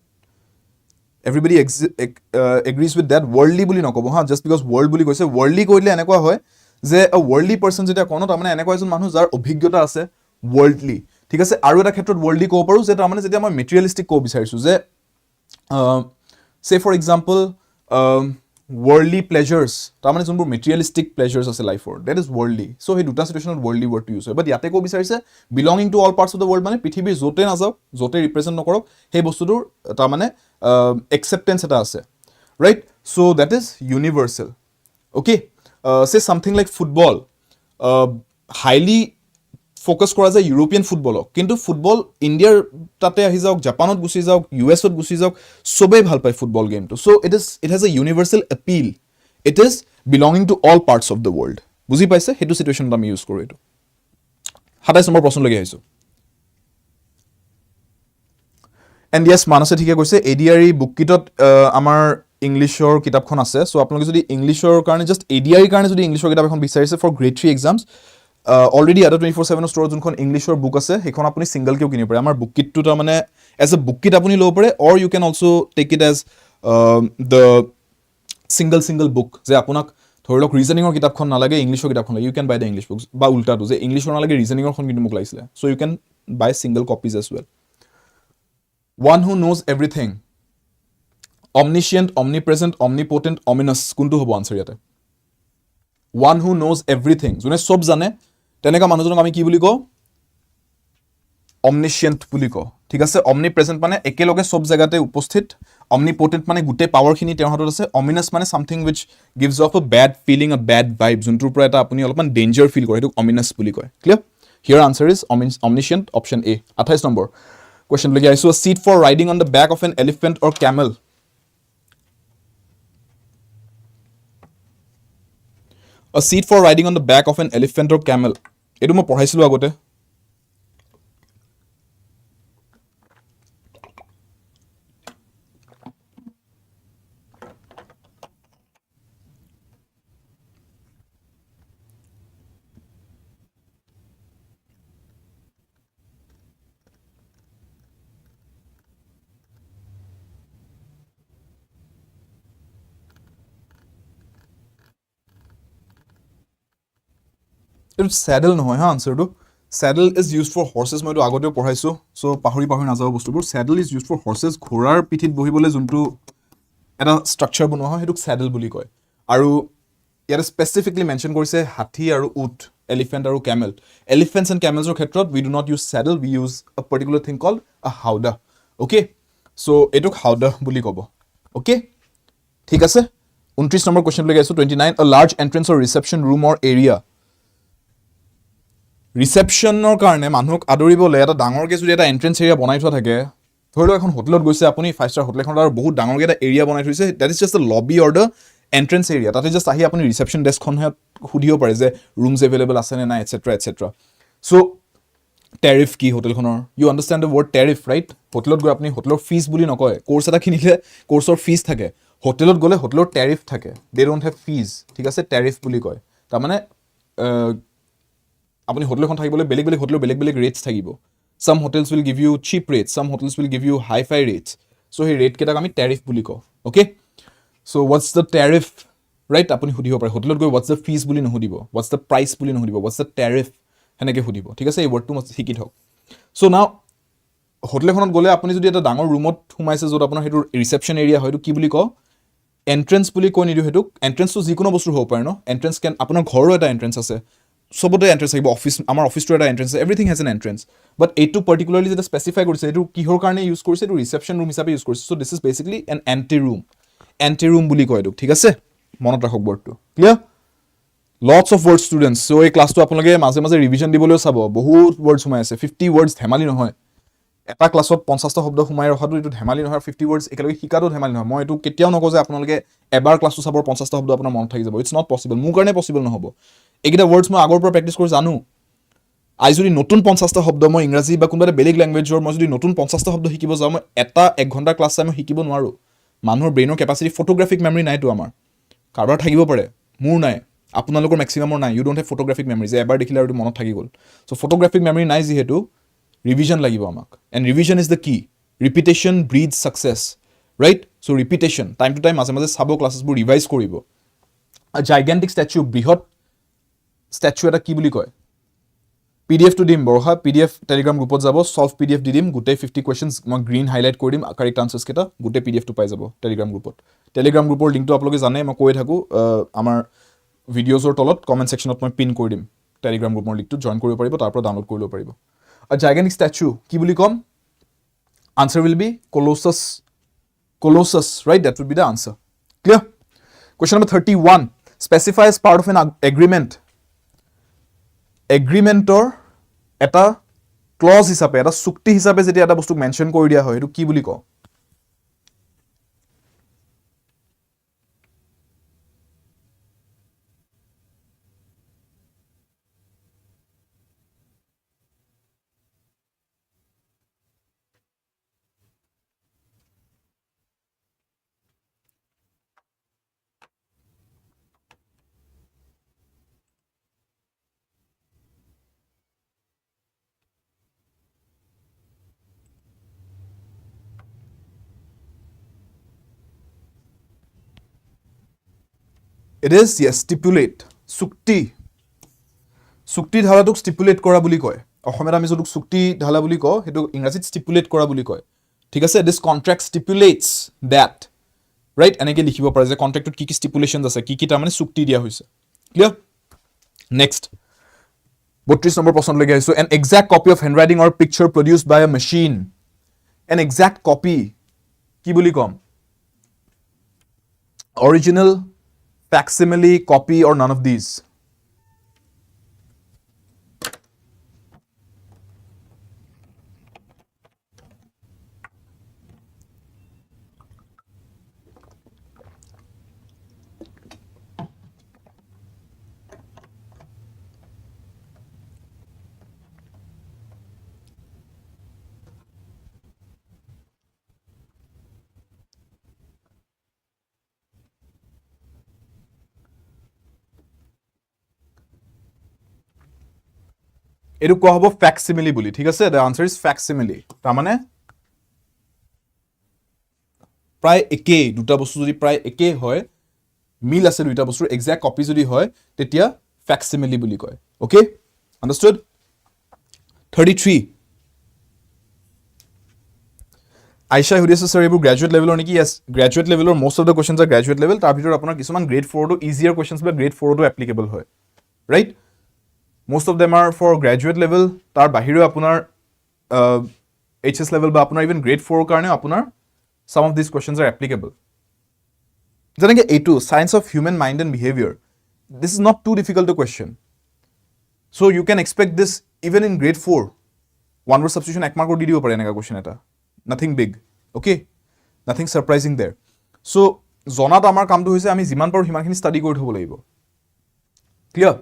agrees with that worldly বুলি নক'ব হা just because world বুলি কৈছে worldly কৰিলে এনেকুৱা হয় যে a worldly person যেতিয়া কওঁ তাৰমানে এনেকুৱা এজন মানুহ যাৰ অভিজ্ঞতা আছে worldly ঠিক আছে আৰু এটা ক্ষেত্ৰত worldly ক'ব পাৰোঁ যে তাৰমানে যেতিয়া মই materialistic ক'ব বিচাৰিছোঁ যে say for example worldly pleasures তাৰমানে যোনবোৰ materialistic pleasures আছে লাইফৰ that is worldly so সেই দুটা চিটুৱেশ্যনত worldly wordটো ইউজ হয় বাট ইয়াতে ক'ব বিচাৰিছে belonging to all parts of the world মানে পৃথিৱীৰ য'তে নাযাওক য'তে ৰিপ্ৰেজেণ্ট নকৰক সেই বস্তুটোৰ তাৰমানে acceptance এটা আছে right so that is universal okay say something like football highly focus কৰা যায় ইউৰোপিয়ান ফুটবলক কিন্তু ফুটবল ইণ্ডিয়াৰ তাতে আহি যাওক জাপানত গুচি যাওক ইউএছত গুচি যাওক চবেই ভাল পায় ফুটবল গেমটো so' it has a universal appeal it is belonging to all parts of the world বুজি পাইছে সেইটো চিটুৱেশ্যনত আমি ইউজ কৰোঁ এইটো 27 নম্বৰ প্ৰশ্নলৈকে আহিছোঁ এণ্ড য়েছ মানসে ঠিকে কৈছে ADRE বুককিটত আমাৰ ইংলিছৰ কিতাপখন আছে চ' আপোনালোকে যদি ইংলিছৰ কাৰণে জাষ্ট ADRE কাৰণে যদি ইংলিছৰ কিতাপ এখন বিচাৰিছে for grade 3 exams already ADRE 24/7 ষ্ট'ৰত যোনখন ইংলিছৰ বুক আছে সেইখন আপুনি ছিংগলকৈও কিনিব পাৰে আমাৰ বুক কিটটো তাৰমানে এজ এ বুক কিট আপুনি ল'ব পাৰে or you can also' take it as the single book যে আপোনাক ধৰি লওক ৰিজনিঙৰ কিতাপখন নালাগে ইংলিছৰ কিতাপখন লাগে you can buy the English books বা উল্টাটো যে ইংলিছৰ নালাগে ৰিজনিঙৰখন কিন্তু মোক লাগিছিলে so' you can buy single copies as well one who knows everything omniscient omnipresent omnipotent ominous কোনটো হ'ব আনসাৰ ইয়াতে one who knows everything যোনে সব জানে তেনেকা মানুহজনক আমি কি বুলি কওঁ omniscient বুলি কওঁ ঠিক আছে omnipresent মানে একেলগে সব জায়গাতে উপস্থিত omnipotent মানে গোটেই পাৱাৰখিনি তেওঁৰ হাতত আছে ominous মানে something which gives off a bad feeling a bad vibe যোনটোৰ পৰা এটা আপুনি অলপমান danger feel কৰে সেইটো ominous বুলি কয় clear here answer is omniscient option A 28 number question lagi aisu a seat for riding on the back of an elephant or camel a seat for riding on the back of an elephant or camel edu mo padaisilu agote It's saddle নহয় হা আনসাৰটো saddle is used for horses মই তো আগতেও পঢ়াইছো so পাহৰি নাযাব বস্তুবোৰ saddle is used for horses ঘোঁৰাৰ পিঠিত বহিবলৈ যোনটো এটা স্ট্ৰাকচাৰ বনোৱা হয় হেতুক saddle বুলি কয় আৰু ইয়াত স্পেসিফিকলি মেনশন কৰিছে হাতী আৰু উট elephant আৰু camel elephants and camels ৰ ক্ষেত্ৰত we do not use saddle we use a particular thing called a howdah okay so এটুক howdah বুলি ক'ব okay ঠিক আছে 29 নম্বৰ কোৱেশ্চন লৈ গৈছো 29 a large entrance or reception room or area ৰিসেপশনৰ কাৰণে মানুহক আদৰিবলৈ এটা ডাঙৰকৈ যদি এটা এন্ট্ৰেন্স এৰিয়া বনাই থোৱা থাকে ধৰিলো এখন হোটেলত গৈছে আপুনি 5 ষ্টাৰ হোটেল এখনত আৰু বহুত ডাঙৰকৈ এটা এৰিয়া বনাই থৈছে দ্যাট ইজ জাস্ট দ্য লবি অৰ দ্য এন্ট্ৰেন্স এৰিয়া তাতে জাস্ট আহি আপুনি ৰিসেপশন ডেস্কখনহে সুধিব পাৰে যে ৰুমছ এভেইলেবল আছে নে নাই এটসেট্ৰা এটসেট্ৰা সো টেৰিফ কি হোটেলখনৰ you understand the word tariff right হোটেলত গৈ আপুনি হোটেলৰ ফিজ বুলি নকয় কোৰ্ছ এটা কিনিলে কোৰ্ছৰ ফিজ থাকে হোটেলত গ'লে হোটেলৰ টেৰিফ থাকে দে ডোন্ট হেভ ফিজ ঠিক আছে টেৰিফ বুলি কয় তাৰমানে আপুনি হোটেলখন থাকিবলৈ বেলেগ বেলেগ হোটেলৰ বেলেগ বেলেগ ৰেটছ থাকিব some hotels will give you cheap rates some hotels will give you high fi rates so he rate কেটাক আমি tariff বুলি কও okay so what's the tariff right আপুনি সুধিব পাৰে হোটেলত গৈ what's the fees বুলি নহুদিব what's the price বুলি নহুদিব what's the tariff হেনেকে সুধিব ঠিক আছে এই ওয়ার্ডটো মষ্ট শিকি থক so now হোটেলখনত গলে আপুনি যদি এটা ডাঙৰ ৰুমত সোমাইছে যত আপোনাৰ হেতু ৰিসেপশন এৰিয়া হয়তো কি বুলি কও এন্ট্ৰেন্স বুলি কৈ নিদিও হেতুক এন্ট্ৰেন্স তো যিকোনো বস্তু হ'ব পাৰে ন এন্ট্ৰেন্স কেন আপোনাৰ ঘৰৰ এটা এন্ট্ৰেন্স আছে সবতে এন্ট্ৰেন্স থাকিব অফিস আমাৰ অফিসটো এটা entrance everything has an entrance but এইটো পাৰ্টিকুলাৰলি যেটা স্পেসিফাই কৰিছে এইটো কিহৰ কাৰণে ইউজ কৰিছে এইটো ৰিসেপশন ৰুম হিচাপে ইউজ কৰিছে so this is basically an anteroom বুলি কয় এইটো ঠিক আছে মনত ৰাখক বৰ্ডটো clear lots of words students so এই ক্লাসটো আপোনালোকে মাজে মাজে ৰিভিজন দিবলৈও চাব বহুত ওয়াৰ্ডস সোমাই আছে 50 ওয়াৰ্ডস ধেমালি নহয় এটা ক্লাছত 50টা শব্দ সোমাই ৰখাটো এইটো ধেমালি নহয় 50 ওয়াৰ্ডস একেলগে শিকাটো ধেমালি নহয় মই এইটো কেতিয়াও নকওঁ যে আপোনালোকে এবাৰ ক্লাসটো চাবৰ 50টা শব্দ আপোনাৰ মনত থাকি যাব ইটস নট পসিবল মোৰ কাৰণে পসিবল নহব এইকেইটা ওয়াৰ্ডস মই আগৰ পৰা প্ৰেক্টিস কৰি জানো আই যদি নতুন 50টা শব্দ মই ইংৰাজী বা কোনোবা বেলেগ ল্যাঙ্গুৱেজৰ মই যদি নতুন 50টা শব্দ শিকিব যাওঁ মই এটা 1 ঘণ্টা ক্লাছ চাই মই শিকিব নোৱাৰো মানুহৰ ব্ৰেইনৰ কেপাসিটি ফটোগ্ৰাফিক মেমৰি নাইতো আমাৰ কাৰোবাৰ থাকিব পাৰে মোৰ নাই আপোনালোকৰ ম্যাক্সিমামৰ নাই you don't have photographic memory যে এবাৰ দেখিলে আৰু মনত থাকি গল সো ফটোগ্ৰাফিক মেমৰি নাই যিহেতু ৰিভিজন লাগিব আমাক and revision is the key repetition breeds success right so repetition time to time মাজে মাজে সাব ক্লাসেসবোৰ ৰিভাইজ কৰিব আ জাইগেন্টিক স্ট্যাচু বৃহৎ স্ট্যাচু এটা কি বুলি কয় পিডিএফ টু দিম বৰহা পিডিএফ টেলিগ্ৰাম গ্ৰুপত যাব সলভ পিডিএফ দি দিম গুটে 50 কোৱেশ্চনস মই গ্ৰীন হাইলাইট কৰি দিম কাৰেক্ট আনসাৰ্স কেটা গুটে পিডিএফ টু পাই যাব টেলিগ্ৰাম গ্ৰুপত টেলিগ্ৰাম গ্ৰুপৰ লিংকটো আপোনালোকে জানে মই কৈ থাকো আমাৰ ভিডিঅ'ছৰ তলত কমেন্ট সেকশনত মই পিন কৰি দিম টেলিগ্ৰাম গ্ৰুপৰ লিংকটো জয়েন কৰিব পাৰিব তাৰ পৰা ডাউনলোড কৰি ল'ব পাৰিব আ জাইগেন্টিক স্ট্যাচু কি বুলি কম answer will be colossus right that would be the answer clear question number 31 specify as part of an agreementor এটা ক্লজ হিচাপে এটা চুক্তি হিচাপে যেতিয়া এটা বস্তু মেনশন কৰি দিয়া হয় এটো কি বুলি কও It is yes stipulate চুক্তি ধাৰাটোক stipulate কৰা বুলি কয় অসমীয়াত আমি যটো চুক্তি ধাৰা বুলি কওঁ হেতু ইংৰাজীত stipulate কৰা বুলি কয় ঠিক আছে this contract stipulates that right এনেকে লিখিব পাৰে যে কন্ট্ৰাক্টত কি কি stipulations আছে কি তাৰ মানে চুক্তি দিয়া হৈছে ক্লিয়াৰ নেক্সট 32 নম্বৰ প্ৰশ্ন লৈ গৈছো an exact copy of handwriting or picture produced by a machine an exact copy কি বুলি কম original facsimile copy or none of these এটো কোৱা হ'ব facsimile বুলি ঠিক আছে the answer is facsimile তাৰ মানে প্ৰায় একে দুটা বস্তু যদি প্ৰায় একে হয় মিল আছে দুটা বস্তুৰ এক্সাক্ট কপি যদি হয় তেতিয়া facsimile বুলি কয় ওকে আন্ডাৰস্টুড 33 আইশা সুধিছে স্যাৰ এইবোৰ গ্ৰেজুৱেট লেভেলৰ নেকি ইয়েছ গ্ৰেজুৱেট লেভেলৰ most of the questions are graduate level তাৰ ভিতৰত আপোনাৰ কিছুমান grade 4 to easier questions বা grade 4 to applicable হয় right most of them are for graduate level তাৰ বাহিৰেও আপোনাৰ HS level বা আপোনাৰ even grade 4 কাৰণে আপোনাৰ some of these questions are applicable যেনেকৈ এইটো science of human mind and behavior this is not too difficult to question so you can expect this even in grade 4 one word substitution এক মাৰ্কৰ দি দিব পাৰে এনেকা question এটা nothing big okay nothing surprising there so জনাত আমাৰ কামটো হৈছে আমি যিমান পাৰো হিমানখিনি ষ্টাডি কৰি থব লাগিব clear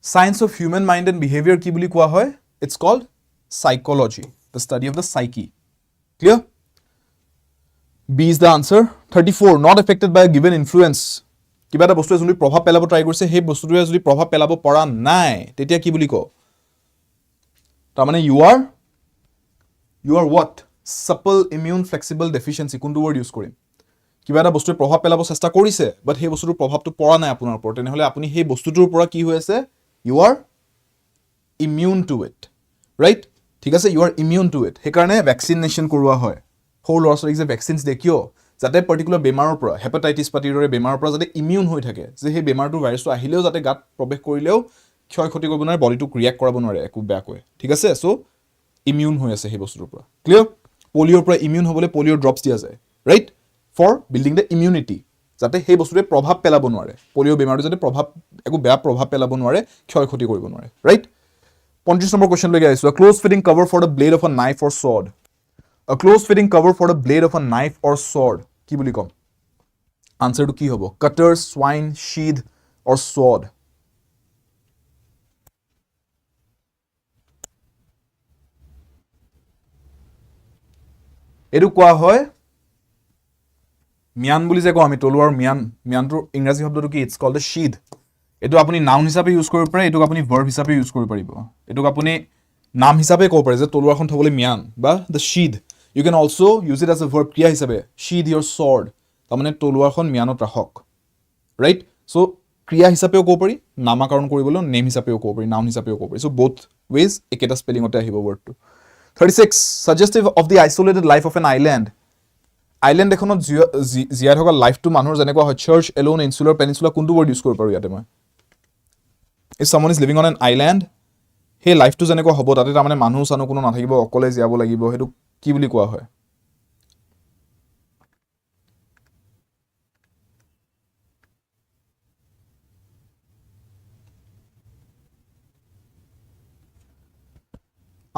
science of human mind and behavior কি বুলি কোৱা হয় it's called psychology the study of the psyche clear B is the answer 34 not affected by a given influence কিবা এটা বস্তুৱে যদি প্ৰভাৱ পেলাব ট্ৰাই কৰিছে সেই বস্তুটোৱে যদি প্ৰভাৱ পেলাব পৰা নাই তেতিয়া কি বুলি কও তাৰ মানে you are what supple immune flexible deficiency কোনটো word use কৰিম কিবা এটা বস্তুৱে প্ৰভাৱ পেলাব চেষ্টা কৰিছে বাট সেই বস্তুটোৰ প্ৰভাৱটো পৰা নাই আপোনাৰ ওপৰত তেনেহলে আপুনি সেই বস্তুটোৰ পৰা কি হৈ আছে you are immune to it right ঠিক আছে you are immune to it সেই কাৰণে ভ্যাকচিনেশন কৰোৱা হয় সৰু ল'ৰা ছোৱালীক যে ভ্যাকচিনছ দিয়ে কিয় যাতে পাৰ্টিকুলাৰ বেমাৰৰ পৰা হেপাটাইটিছ পাতিৰে বেমাৰৰ পৰা যাতে ইমিউন হৈ থাকে যে সেই বেমাৰটো ভাইৰাছটো আহিলেও যাতে গাত প্ৰৱেশ কৰিলেও ক্ষয় ক্ষতি কৰিব নোৱাৰে বডিটো ৰিয়েক্ট কৰাব নোৱাৰে একো বেয়াকৈ ঠিক আছে সো ইমিউন হৈ আছে সেই বস্তুৰ পৰা ক্লিয়াৰ পলিঅ'ৰ পৰা ইমিউন হ'বলৈ পলিঅ' ড্ৰপছ দিয়া যায় right for building the immunity যাতে সেই বস্তুটোৱে প্ৰভাৱ পেলাব নোৱাৰে পলিঅ' বেমাৰটো যাতে একো বেয়া প্ৰভাৱ পেলাব নোৱাৰে ক্ষয় ক্ষতি কৰিব নোৱাৰে ৰাইট 25 নম্বৰ কোৱেশ্চন লৈকে আহিছো a close fitting cover for the blade of a knife or sword a close fitting cover for the blade of a knife or sword কি বুলি কম আনসাৰটো কি হ'ব cutter swine sheath or sword এটো কোৱা হয় মিয়ান বুলি যে কও আমি তলুৱাৰ মিয়ানটোৰ ইংৰাজী শব্দটো কি ইটস কল্ড দ্য sheath এটো আপুনি নাউন হিচাপে ইউজ কৰিব পাৰে এটোক আপুনি ভাৰ্ব হিচাপে ইউজ কৰিব পাৰিব এটোক আপুনি নাম হিচাপে ক'ব পাৰে যে তলুৱাৰখন থবলৈ মিয়ান বা the sheath you can also use it as a verb ক্ৰিয়া হিচাপে sheath your sword তাৰমানে তলুৱাৰখন মিয়ানত ৰাখক ৰাইট সো ক্ৰিয়া হিচাপেও ক'ব পাৰি নামাকৰণ কৰিবলৈ নেম হিচাপেও ক'ব পাৰি নাউন হিচাপেও ক'ব পাৰি সো both ways একেটা স্পেলিংতে আহিব wordটো 36 suggestive of the isolated life of an island এখনত জিয়া থকা লাইফটো মানুহৰ যেনেকুৱা হয় church alone insular peninsula কোনটো word ইউজ কৰিব পাৰো ইয়াতে মই if someone is living on an island হে লাইফটো যেনেকুৱা হ'ব তাতে তাৰমানে মানুহ সানো কোনো নাথাকিব অকলে জিয়াব লাগিব হেতু কি বুলি কোৱা হয়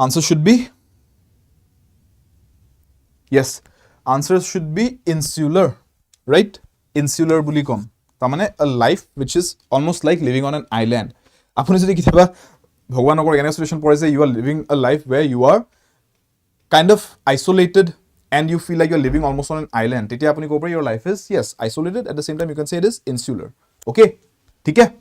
answer should be yes answer should be insular right insular বুলি কম তাৰমানে a life which is almost like living on an island আপুনি যদি কিবা ভগৱানকৰ এনে সিচুৱেচন পৰে যে you are living a life where you are kind of isolated and you feel like you're living almost on an island তেতিয়া আপুনি ক'ব পাৰে your life is yes isolated at the same time you can say it is insular okay ঠিক আছে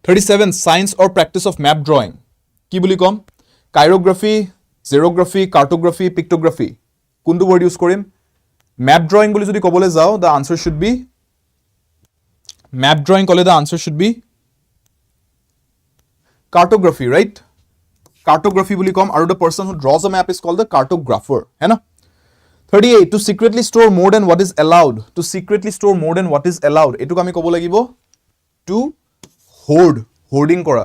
(37) Science or practice of map drawing. কি বুলি কম? Chirography, xerography, cartography, pictography. কোনটো word use কৰিম? Map drawing বুলি যদি ক'বলৈ যাও, the answer should be map drawing ক'লে the answer should be cartography, right? Cartography বুলি কম আৰু the person who draws a map is called the cartographer, है ना? 38 to secretly store more than what is allowed. To secretly store more than what is allowed. এটুক আমি ক'ব লাগিব to hoarding কৰা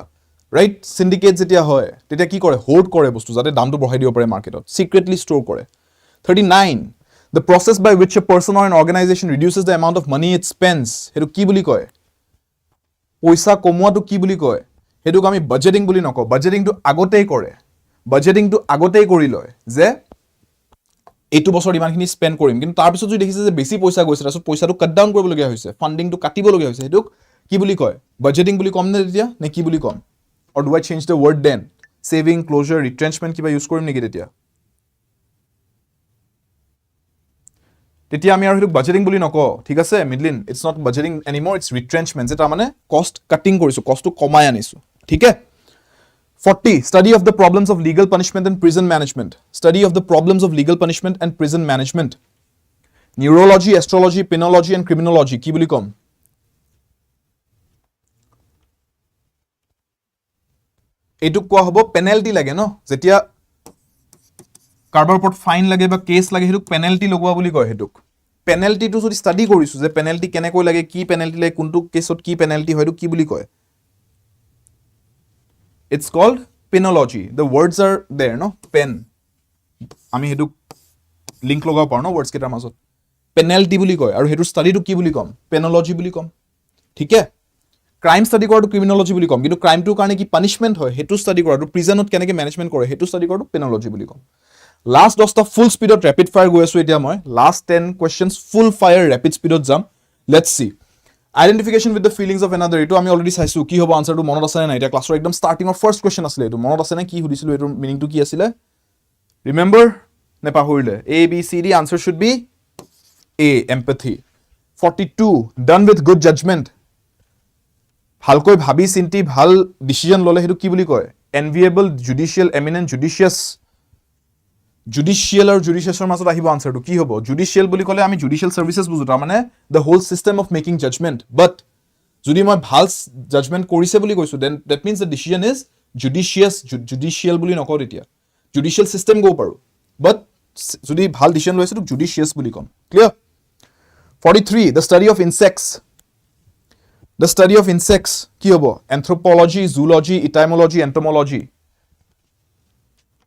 right syndicate যেতিয়া হয় তেতিয়া কি কৰে hoard কৰে বস্তু যাতে দামটো বঢ়াই দিব পাৰে মাৰ্কেটত secretly store কৰে 39 the process by which a person or an organization reduces the amount of money it spends হেতু কি বুলি কয় পইচা কমোৱাটো কি বুলি কয় হেতুক আমি বাজেটিং বুলি নকও বাজেটিংটো আগতেই কৰে বাজেটিংটো আগতেই কৰি লয় যে এইটো বছৰ ইমানখিনি স্পেন্ড কৰিম কিন্তু তাৰ পিছত যদি দেখিছে যে বেছি পইচা গৈছে তাৰছত পইচাটো কাট ডাউন কৰিব লগা হৈছে ফান্ডিংটো কাটিব লগা হৈছে হেতুক কি বুলি কয় বাজেটিং বুলি কম নে তেতিয়া নে কি বুলি কম or do I change the word then saving closure retrenchment কিবা ইউজ কৰিম নেকি তেতিয়া আমি আৰু হেতু বাজেটিং বুলি নকও ঠিক আছে মিডলিন it's not budgeting anymore it's retrenchment যেটা মানে কষ্ট কাটিং কৰিছো কষ্টটো কমাই আনিছো ঠিক আছে 40 study of the problems of legal punishment and prison management study of the problems of legal punishment and prison management neurology, astrology, penology and criminology কি বুলি ক'ম? এইটোক কোৱা হ'ব পেনাল্টি লাগে ন, যেতিয়া কাৰোবাৰ ওপৰত ফাইন লাগে বা কেছ লাগে সেইটোক পেনাল্টি লগোৱা বুলি কয়। সেইটোক পেনাল্টিটো যদি ষ্টাডি কৰিছো যে পেনাল্টি কেনেকৈ লাগে, কি পেনাল্টি লাগে, কোনটো কেছত কি পেনাল্টি হয়, এইটো কি বুলি কয়? It's called penology. The words are there ন, পেন, আমি সেইটোক লিংক লগাব পাৰোঁ ন ৱৰ্ডছ কেইটাৰ মাজত। পেনাল্টি বুলি কয় আৰু সেইটো ষ্টাডিটো কি বুলি ক'ম? পেনলজি বুলি ক'ম। ঠিক আছে, ক্ৰাইম ষ্টাডি কৰাটো ক্ৰিমিনলজি বুলি ক'ম, কিন্তু ক্ৰাইমটোৰ কাৰণে কি পানিছমেণ্ট হয় সেইটো ষ্টাডি কৰাটো, প্ৰিজনত কেনেকৈ মেনেজমেণ্ট কৰে সেইটো ষ্টাডি কৰাটো পেনলজি বুলি ক'ম। লাষ্ট 10টা ফুল স্পীডত ৰেপিড ফায়াৰ গৈ আছো এতিয়া মই। Last 10 questions full fire rapid স্পীডত যাম। Let's see. Identification with the feelings of another, এইটো আমি অলৰেডি চাইছোঁ। কি হ'ব আনচাৰটো মনত আছে নে নাই? এতিয়া ক্লাছৰ একদম ষ্টাৰ্টিঙৰ ফাৰ্ষ্ট কুৱেশ্যন আছিলে এইটো, মনত আছে নে? কি সুধিছিলোঁ, এইটোৰ মিনিংটো কি আছিলে? ৰিমেম্বাৰ নে পাহৰিলে? A B C D, answer should B A, এম্পেথি। 42, done with good judgement, ভালকৈ ভাবি চিন্তি ভাল ডিচিজন ল'লে সেইটো কি বুলি কয়? এনভিয়েবল, জুডিচিয়েল, এমিনেণ্ট, জুডিচিয়াছ। জুডিচিয়েল আৰু জুডিচিয়াছৰ মাজত আহিব আনচাৰটো কি হ'ব? জুডিচিয়েল বুলি ক'লে আমি জুডিচিয়েল চাৰ্ভিচেছ বুজো, তাৰমানে the whole system of making judgement. But যদি মই ভাল জাজমেণ্ট কৰিছে বুলি কৈছোঁ, then that means the decision is judicious. Judicial বুলি নকওঁ, তেতিয়া জুডিচিয়েল চিষ্টেম ক'ব পাৰোঁ, বাট যদি ভাল ডিচিজন লৈছে তোক জুডিচিয়াছ বুলি ক'ম। Clear? 43, the study of insects. The study of insects কি হ'ব? Anthropology, zoology, etymology, entomology.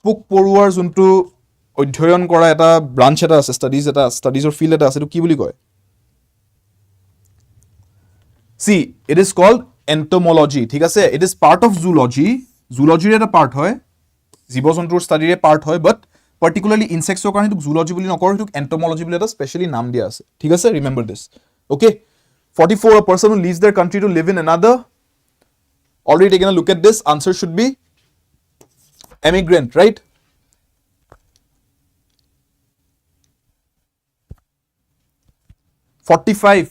পোক পৰুৱাৰ যোনটো অধ্যয়ন কৰা এটা ব্ৰাঞ্চ এটা আছে, ষ্টাডিজৰ ফিল্ড এটা আছে, এইটো কি বুলি কয়? See, it is called entomology. ঠিক আছে, it is part of zoology. জুলজিৰ এটা পাৰ্ট হয়, জীৱ জন্তুৰ ষ্টাডিৰে পাৰ্ট হয়, বাট পাৰ্টিকুলাৰলি ইনচেক্টছৰ কাৰণে সেইটোক জুলজি বুলি নকওঁ, সেইটোক এন্টমলজি বুলি এটা স্পেচিয়েলি নাম দিয়া আছে। ঠিক আছে, remember this. Okay. 44, a person who leaves their country to live in another. Already taken a look at this. Answer should be emigrant, right? "45.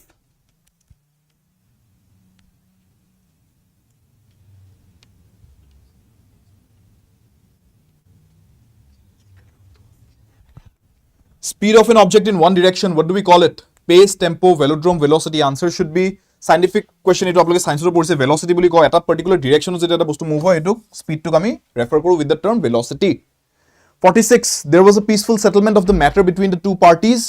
Speed of an object in one direction, what do we call it? Pace, tempo, velodrome, velocity. Answer should be scientific question. এইটো আপোনালোকে সায়েন্সত পঢ়িছে, velocity বুলি কয়। এটা particular ডিৰেকশ্যনত যেতিয়া এটা বস্তু move হয়, এইটো স্পীডটোক আমি ৰেফাৰ কৰোঁ with the term velocity. 46, there was a peaceful settlement of the matter between the two parties.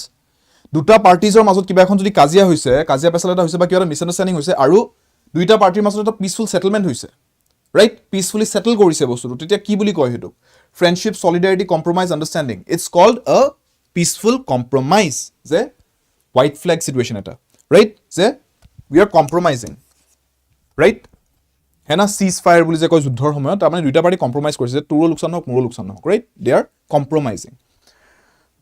দুটা পাৰ্টিজৰ মাজত কিবা এখন যদি কাজিয়া হৈছে, কাজিয়া পেচাল এটা হৈছে বা কিবা এটা মিছআণ্ডাৰষ্টেণ্ডিং হৈছে, আৰু দুইটা পাৰ্টিৰ মাজত এটা পিচফুল সেটেলমেণ্ট হৈছে, ৰাইট? পিচফুলি সেটেল কৰিছে বস্তুটো, তেতিয়া কি বুলি কয় সেইটোক? Friendship, solidarity, compromise, understanding. It's called a peaceful compromise. যে হোৱাইট ফ্লেগ চিটুৱেশ্যন এটা, ৰাইট? যে উই আৰ কম্প্ৰমাইজিং, ৰাইট? হে না, চিজ ফায়াৰ বুলি যে কয় যুদ্ধৰ সময়ত, তাৰমানে দুইটা পাৰ্টি কম্প্ৰমাইজ কৰিছে, যে তোৰো লোকচান নহওক মোৰো লোকচান নহওক, right? They are compromising.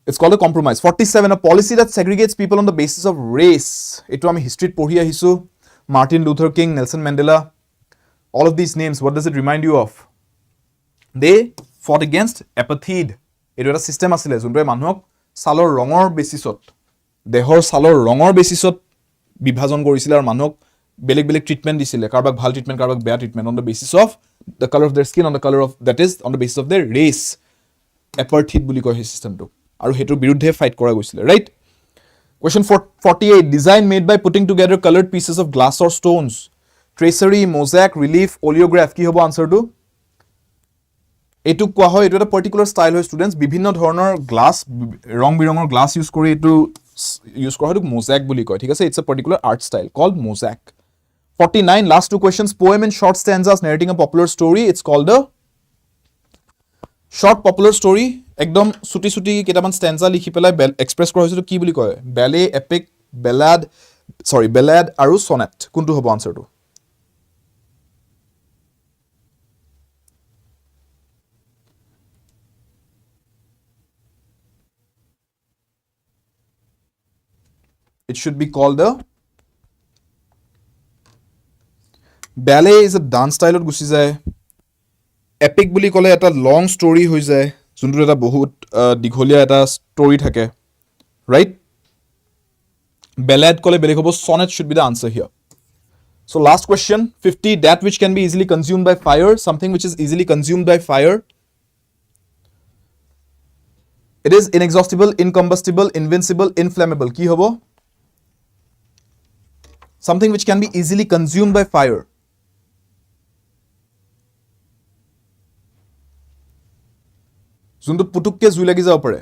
It's called a compromise. 47, a policy that segregates people on the basis of race. এইটো আমি হিষ্ট্ৰীত পঢ়ি আহিছোঁ। Martin Luther king, Nelson Mandela, all of these names, what does it remind you of? They fought against apartheid. এইটো এটা system আছিলে যোনটোৱে মানুহক ছালৰ ৰঙৰ বেচিছত, দেহৰ ছালৰ ৰঙৰ বেচিছত বিভাজন কৰিছিলে আৰু মানুহক বেলেগ বেলেগ ট্ৰিটমেণ্ট দিছিলে, কাৰোবাক ভাল ট্ৰিটমেণ্ট, কাৰোবাক বেয়া treatment, on the basis of the colour of their skin, on the colour of that is on the basis of their race. Apartheid বুলি কয় সেই চিষ্টেমটো, আৰু সেইটোৰ বিৰুদ্ধে ফাইট কৰা গৈছিলে, right? Question 48, design made by putting together colored pieces of glass or stones. Tracery, mosaic, relief, oleograph. কি হ'ব আনচাৰটো? এইটো কোৱা হয়, এইটো এটা পাৰ্টিকুলাৰ ষ্টাইল হয় ষ্টুডেণ্টছ, বিভিন্ন ধৰণৰ গ্লাছ, ৰং বিৰঙৰ গ্লাছ ইউজ কৰি এইটো ইউজ কৰা হয়, এইটোক মোজেক বুলি কয়। ঠিক আছে, it's a particular art style called mosaic. 49, last two questions, poem in short stanzas narrating a popular story. It's called a short popular story. একদম চুটি চুটি কেইটামান ষ্টেঞ্জা লিখি পেলাই এক্সপ্ৰেছ কৰা হৈছিল, কি বুলি কয়? বেলে, এপিক, বেলাড আৰু চনেট। কোনটো হ'ব আনচাৰটো? It should be called a ballet is a dance ষ্টাইলত গুচি যায়। এপিক বুলি ক'লে এটা লং ষ্টৰি হৈ যায়, যোনটোত এটা বহুত দীঘলীয়া এটা ষ্টৰি থাকে, ৰাইট? বেলেড ক'লে বেলেগ হ'ব। Sonnet should be the answer here. So last question, 50, that which can be easily consumed by fire, something which is easily consumed by fire. It is inexhaustible, incombustible, invincible, inflammable. কি হ'ব? Something which can be easily consumed by fire. যোনটো পুতুককে জুই লাগি যাব পাৰে.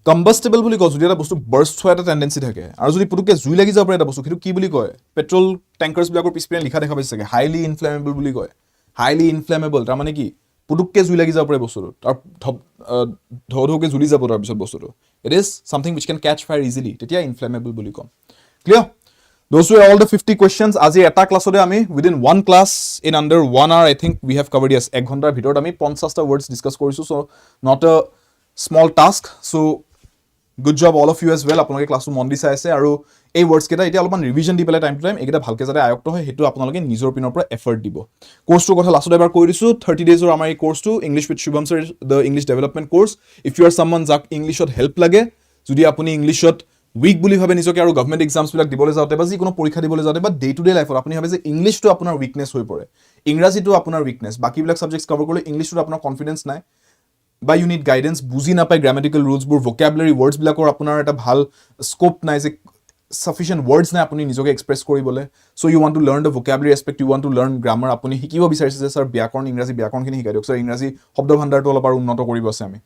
কম্বাষ্টেবল বুলি কয় যদি এটা বস্তু বাৰ্ষ্ট হোৱা এটা টেন্ডেঞ্চি থাকে আৰু যদি পুতুককে জুই লাগি যাব পাৰে এটা বস্তু সেইটো কি বুলি কয় পেট্ৰল টেংকাৰ্ছবিলাকৰ পিছপিনে লিখা দেখা পাইছে চাগে হাইলি ইনফ্লেমেবল বুলি কয় হাইলি ইনফ্লেমেবল তাৰ মানে কি পুতুককে জুই লাগি যাব পাৰে বস্তুটো তাৰ ধৌধৌকে জ্বলি যাব তাৰপিছত বস্তুটো it is something which can catch fire easily তেতিয়া ইনফ্লেমেবল বুলি কম clear those were all the 50 questions আজি এটা ক্লাছতে আমি within one class in under 1 hour I think we have covered yes 1 ঘণ্টাৰ ভিতৰত আমি 50টা words discuss কৰিছো so not a small task so good job all of you as well আপোনালোকে ক্লাছটো মন দি চাই আছে আৰু এই words কেইটা এতিয়া অলপমান ৰিভিজন দি পেলাই টাইম টু টাইম এইকেইটা ভালকে যাতে আয়ত্ত হয় হেতু আপোনালোকে নিজৰ পিনৰ পৰা এফৰ্ট দিব কোৰ্সটোৰ কথা লাষ্টত এবাৰ কৈ দিছো 30 days আমাৰ এই কোৰ্সটো English with Shubham sir the english development course if you are someone যাক ইংলিশত হেল্প লাগে যদি আপুনি ইংলিশত উইক বুলি ভাবে নিজকে আৰু গভৰ্ণমেণ্ট এক্সামছ বিলাক দিবলৈ যাওঁতে বা যিকোনো পৰীক্ষা দিবলৈ যাওঁতে বা ডে টু ডে লাইফত আপুনি ভাবে যে ইংলিশটো আপোনাৰ উইকনেছ হৈ পৰে ইংৰাজীটো আপোনাৰ উইকনেছ বাকিবিলাক সাবজেক্টছ কভাৰ কৰিলে ইংলিশটো আপোনাৰ কনফিডেন্স নাই বা ইউ নিড গাইডেন্স বুজি নাপায় গ্ৰামেটিকেল ৰুলছবোৰ ভোকাবুলাৰী ৱৰ্ডছবিলাকৰ আপোনাৰ এটা ভাল স্কোপ নাই যে sufficient words নাই আপুনি নিজকে এক্সপ্ৰেছ কৰিবলৈ so you want to learn the vocabulary aspect you want to learn grammar আপুনি শিকিব বিচাৰিছে যে স্যাৰ ব্যাকৰণ ইংৰাজী ব্যাকৰণখিনি শিকাই দিয়ক স্যাৰ ইংৰাজী শব্দ ভাণ্ডাৰটো অলপ আৰু উন্নত কৰিব আছে আমি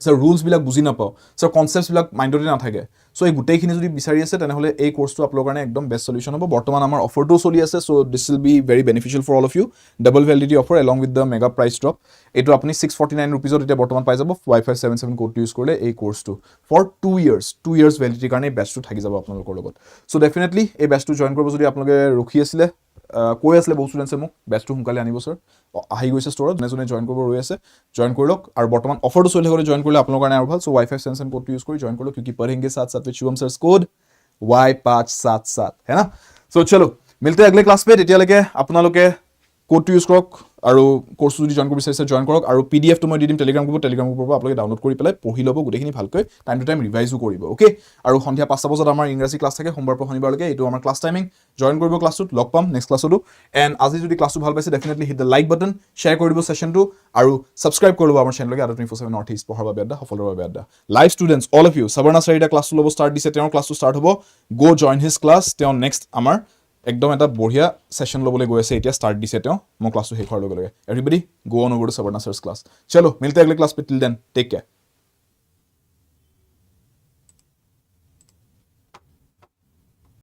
স্যাৰ ৰুলছ বিলাক বুজি নাপাও স্যাৰ কনসেপ্টছ বিলাক মাইণ্ডতে নাথাকে সো এই গুটেইখিনি যদি বিচাৰি আছে তেনেহলে এই কোৰ্সটো আপোনালোকৰ কাৰণে একদম বেষ্ট সলিউশন হ'ব বৰ্তমান আমাৰ অফাৰটো চলি আছে so this will be very beneficial for all of you double validity offer along with the mega price drop এটো আপুনি 649 rupeesত এতিয়া বৰ্তমান পাই যাব wi-fi 77 কোডটো ইউজ কৰিলে এই কোৰ্সটো ফৰ 2 years ভ্যালিডিটি কাৰণে বেষ্টটো থাকি যাব আপোনালোকৰ লগত সো ডেফিনেটলি এই বেষ্টটো জয়েন কৰিব যদি আপোনালোকে ৰখি আছিলে কৈ আছিলে বহু ষ্টুডেন্টছে মোক বেষ্টটো সোনকালে আনিব স্যাৰ আহি গৈছে ষ্টৰত জনে জয়েন কৰিব ৰৈ আছে জয়েন কৰি লওক আৰু বৰ্তমান অফাৰটো চলি থাকলে জয়েন কৰিলে আপোনালোকৰ কাৰণে আৰু ভাল সো wi-fi 77 কোডটো ইউজ কৰি জয়েন কৰি লওক क्योंकि पढ़ेंगे साथ साथ with Shubham sir code Y577 है ना सो चलो मिलते हैं अगले क्लास पे তেতিয়ালৈকে আপোনালোকে কোডটো ইউজ কৰক আৰু কোৰ্সটো যদি জয়েন কৰিব বিচাৰিছে জয়েন কৰক আৰু পিডিএফ টো মই দি দিম টেলিগ্ৰাম গ্ৰুপত আপোনালোকে ডাউনলোড কৰি পেলাই পঢ়ি ল'ব গোটেইখিনি ভালকৈ টাইম টু টাইম ৰিভাইজো কৰিব ওকে আৰু সন্ধিয়া 5টা বজাত আমাৰ ইংৰাজী ক্লাছ থাকে সোমবাৰ পৰা শনিবাৰলৈকে এইটো আমাৰ ক্লাছ টাইমিং জয়েন কৰিব ক্লাছটোত লগ পাম নেক্সট ক্লাছতো এণ্ড আজি যদি ক্লাছটো ভাল পাইছে definitely hit the like button share কৰি দিব সেশনটো আৰু সাবস্ক্ৰাইব কৰি ল'ব আমাৰ চেনেলকে ADRE 2.0 নৰ্থ ইষ্ট পঢ়াৰ বাবে আড্ডা সফলৰ বাবে Adda live students all of you Sabarna চাৰিটা ক্লাছটো ল'ব ষ্টাৰ্ট দিছে তেওঁৰ ক্লাছটো ষ্টাৰ্ট হ'ব গো জইন হিজ ক্লাছ তেওঁ নেক্সট আমাৰ একদম এটা বঢ়িয়া সেশন লবলৈ গৈ আছে এতিয়া স্টাৰ্ট দিছে তেওঁ মই ক্লাছটো শেষ হোৱাৰ লগে লগে everybody go on over to Sabarna sir's class চলো মিলতে हैं अगले क्लास पे टिल देन टेक केयर